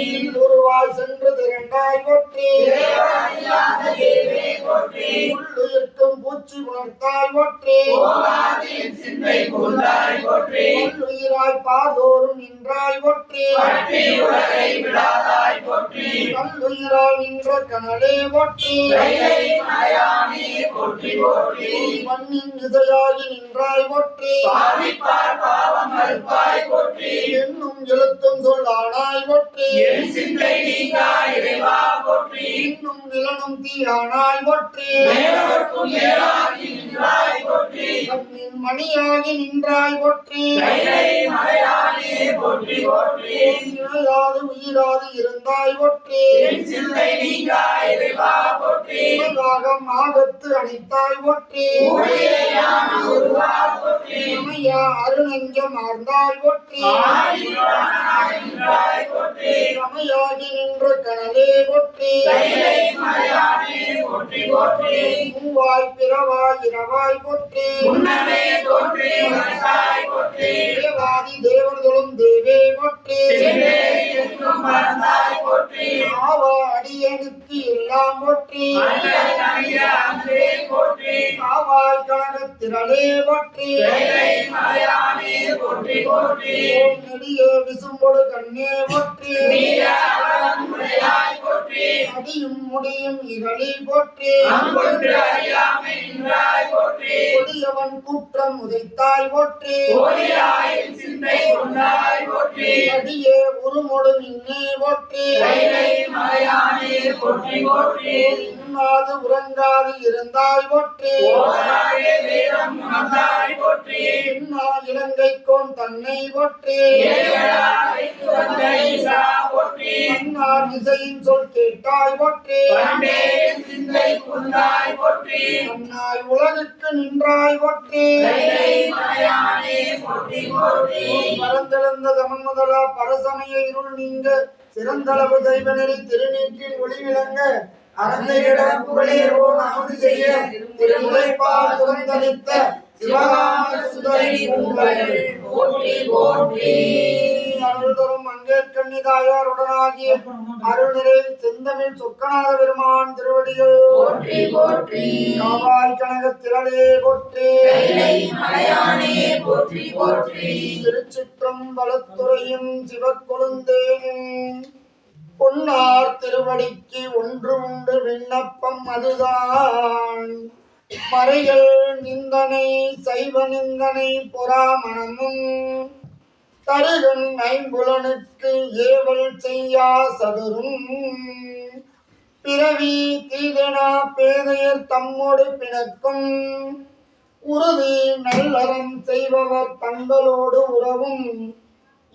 உருவாய் சென்று திரண்டாய் போற்றி தேவராஜாத தேவே போற்றி உள்ளுயிர்க்கும் பூச்சி உணர்த்தாய் போற்றி ஓவாதியின் சிந்தை புகுந்தாய் போற்றி உள்ளுயிராய் பாதோறும் நின்றாய் போற்றி பற்றி உலகை விடாதாய் போற்றி கல்லுயிராய் நின்ற கனலே போற்றி கைலை மலையானே போற்றி போற்றி மண்ணின் இசையாகி நின்றாய் போற்றி பாவிப்பார் பாவம் அறுப்பாய் போற்றி என்னும் எழுத்தும் சொல்லானாய் போற்றி என் சிந்தை நீங்கா இறைவா போற்றி இன்னும் நிலனும் தீயானாய் போற்றி தேவர்க்கும் மேலாகி நின்றாய் போற்றி கண்ணின் மணியாகி நின்றாய் போற்றி கைலை மலையானே போற்றி போற்றி இணையாது உயிராது இருந்தாய் போற்றி என் சிந்தை நீங்கா இறைவா போற்றி உலகாகம் ஆகத்து அணைத்தாய் போற்றி ஊழியான உருவா போற்றி இமையா அருணஞ்சம் ஆர்ந்தாய் போற்றி ஆதிவானாய் நின்றாய் போற்றி அமையாகி நின்ற கனலே போற்றி கைலை மலையானே போற்றி போற்றி போற்றி மூவாய் பிறவாய் இரவாய் போற்றி முன்னமே தோன்றி உனக்காய் போற்றி தேவாதி தேவர்களும் தேவே போற்றி சிறிதே எங்கும் பறந்தாய் போற்றி ஆவா அடியனுக்கு எல்லாம் போற்றி அல்லல் அணிய அன்றே போற்றி ஆவாய் கனகத்திரளே போற்றி கைலை மலையானே போற்றி போற்றி ஓம் நெடிய விசும்பொடு கண்ணே போற்றி நீர அவலம் உடையாய் போற்றி அடியும் முடியும் இகழி போற்றி அங்கொன்று அறியாமை நின்றாய் போற்றி கொடியவன் குற்றம் உதைத்தாய் போற்றி கோடியாயின் சிந்தை கொண்டாய் போற்றி அடியே உருமொடு நின்னே போற்றி கைலை மலையானே போற்றி போற்றி உண்ணாது உறங்காது இருந்தாய் போற்றி ஓராயே வேதம் உணர்ந்தாய் போற்றி உண்ணா இலங்கைக்கோன் தன்னை போற்றி ஏழா வைத்து வந்த ஈசா போற்றி அன்னார் இசையின் சொல் கேட்டாய் போற்றி பண்டே சிந்தை கொண்டாய் போற்றி அன்னாய் உலகுக்கு நின்றாய் போற்றி கைலை மலையானே போற்றி போற்றி பரந்தெழுந்த தமன் முதலா பரசமய இருள் நீங்க சிறந்தளவு தெய்வநெறி திருநீற்றின் ஒளி விளங்க அறந்தையிடம் புகழேரோன் அமுது செய்ய திருமுலைப்பால் சுரந்தளித்த சிவகாம சுந்தரி பூங்கழல் போற்றி போற்றி அருள் தரும் அங்கேற்கண்ணிதாயாருடனாகிய அருள் நிறை செந்தமிழ் சொக்கநாத பெருமான் திருவடிகள் போற்றி போற்றி காவாய் கனக திரளே போற்றி கைலை மலையானே போற்றி போற்றி திருச்சிற்றம்பலத்துறையும் சிவக்கொழுந்தேனும் பொன்னார் திருவடிக்கு ஒன்று உண்டு விண்ணப்பம் அதுதான் மறைகள் நிந்தனை சைவ நிந்தனை பொறாமணமும் தருகன் ஐம்புலனுக்கு ஏவல் செய்யா சதுரும் பிறவி தீதனா பேதையர் தம்மோடு பிணக்கும் உறுதி நல்லறம் செய்பவர் தங்களோடு உறவும்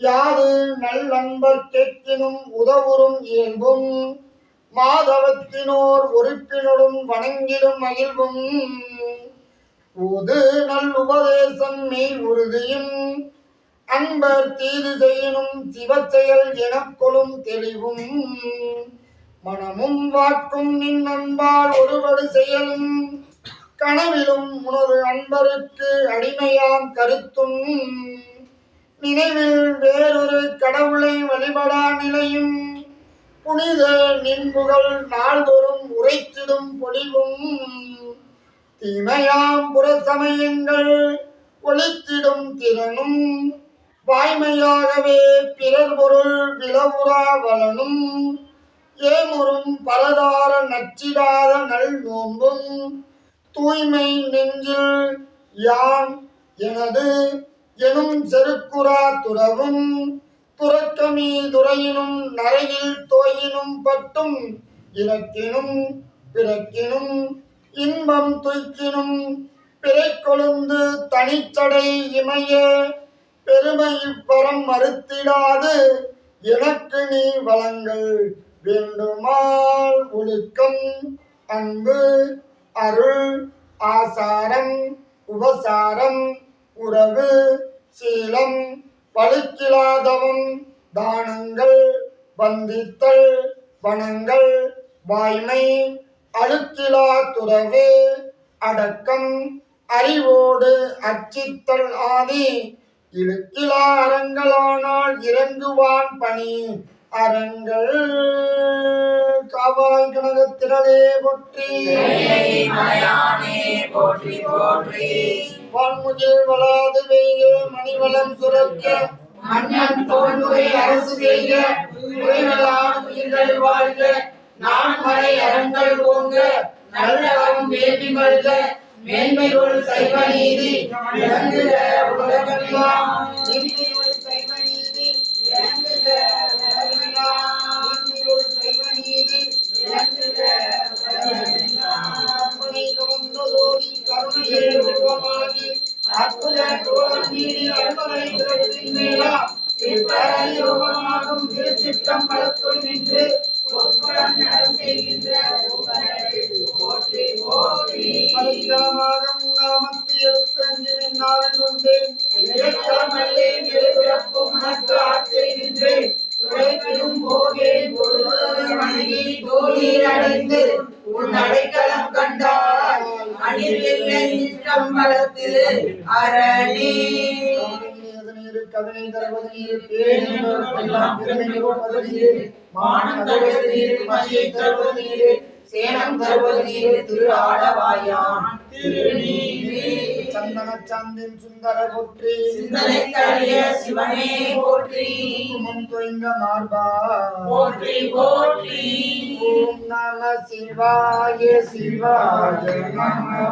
யாது நல்லன்பர் கேட்கினும் உதவுறும் இயல்பும் மாதவத்தினோர் உறுப்பினரும் வணங்கிடும் மகிழ்வும் பொது நல் உபதேசம் மெய் உறுதியும் அன்பர் தீது செய்யினும் சிவச்செயல் எனக்கொளும் தெளிவும் மனமும் வாக்கும் நின் அன்பால் ஒருவடு செயலும் கனவிலும் உனது அன்பருக்கு அடிமையாம் கருத்தும் நினைவில் வேறொரு கடவுளை வழிபடா நிலையும் புனித நின்புகள் நாள்தோறும் உரைத்திடும் பொலிவும் தீமையாம் புறசமயங்கள் ஒளித்திடும் திறனும் வாய்மையாகவே பிறர் பொருள் விளவுறா வளனும் ஏமுறும் பலதார நச்சிடாத நல் நோம்பும் தூய்மை நெஞ்சில் யான் எனது எனும் செருக்குறா துறவும் துறக்கமீ துறையினும் நரையில் தோயினும் பட்டும் இறக்கினும் பிறக்கினும் இன்பம் துய்க்கினும் பிறை கொழுந்து தனிச்சடை இமைய பெருமை இவ்வரம் மறுத்திடாது எனக்கு நீ வளங்கள் வேண்டுமால் ஒழுக்கம் அன்பு அருள் ஆசாரம் உபசாரம் உறவு சீலம் பழுக்கிலாதவம் தானங்கள் வந்தித்தல் வனங்கள் வாய்மை அழுக்கிலா துறவு அடக்கம் அறிவோடு அச்சித்தல் ஆதி இழுக்கிலா அறங்களானால் இறங்குவான் பணி அறங்கள் காவாய் கனகத்திரளே போற்றி மலையானே போற்றி போற்றி வான்முகில் வளாது வெய்ய மணிவளம் சுரக்க மன்னன் தோன்றுகை அரசு செய்க உயிர்களான உயிர்கள் வாழ்க நான்மறை அறங்கள் ஓங்க நல்லறம் வேண்டி மல்க மேன்மையுள் சைவ நீதி விளங்குக உலகெல்லாம் மேன்மையுள் சைவ நீதி விளங்குக உலகெல்லாம் மேன்மையுள் சைவ நீதி விளங்குக உலகெல்லாம் கருணையை உருவமாகி அற்புத கோலம் நீடி அற்புதை திரட்டின் மேலா சிற்பரயோகமாகும் திருச்சிற்றம்பலத்துள் நின்று பொற்புடன் நலம் செய்கின்ற போற்றி போற்றி பரிகாரமாக நாமத்தை எழுத்தஞ்சின் நாவல் கொண்டேன் இழைக்காமல்லே நிலைபிறப்பும் உனக்கு ஆற்றை நின்றேன் துறைக்கிடும் போகேன் பொருள் வணங்கி தோழீர் அடைந்து உன் அடைக்கலம் கண்டால் அணில் சிற்றம்பலத்து அரணே. கவினை தருவது நீர், பேரெல்லாம் பெருமை நிறுவது நீர், மானம் தருவது நீர், மதியை தருவது நீர், சேனம் தருவது நீர், திரு ஆடவாயான் திருநீரே. சந்தன சாந்தின் சுந்தர போற்றி, சிந்தனை தழிய சிவனே போற்றி, முன் தொய்ந்த மார்பா போற்றி போற்றி. ஓம் நம சிவாய சிவாய நம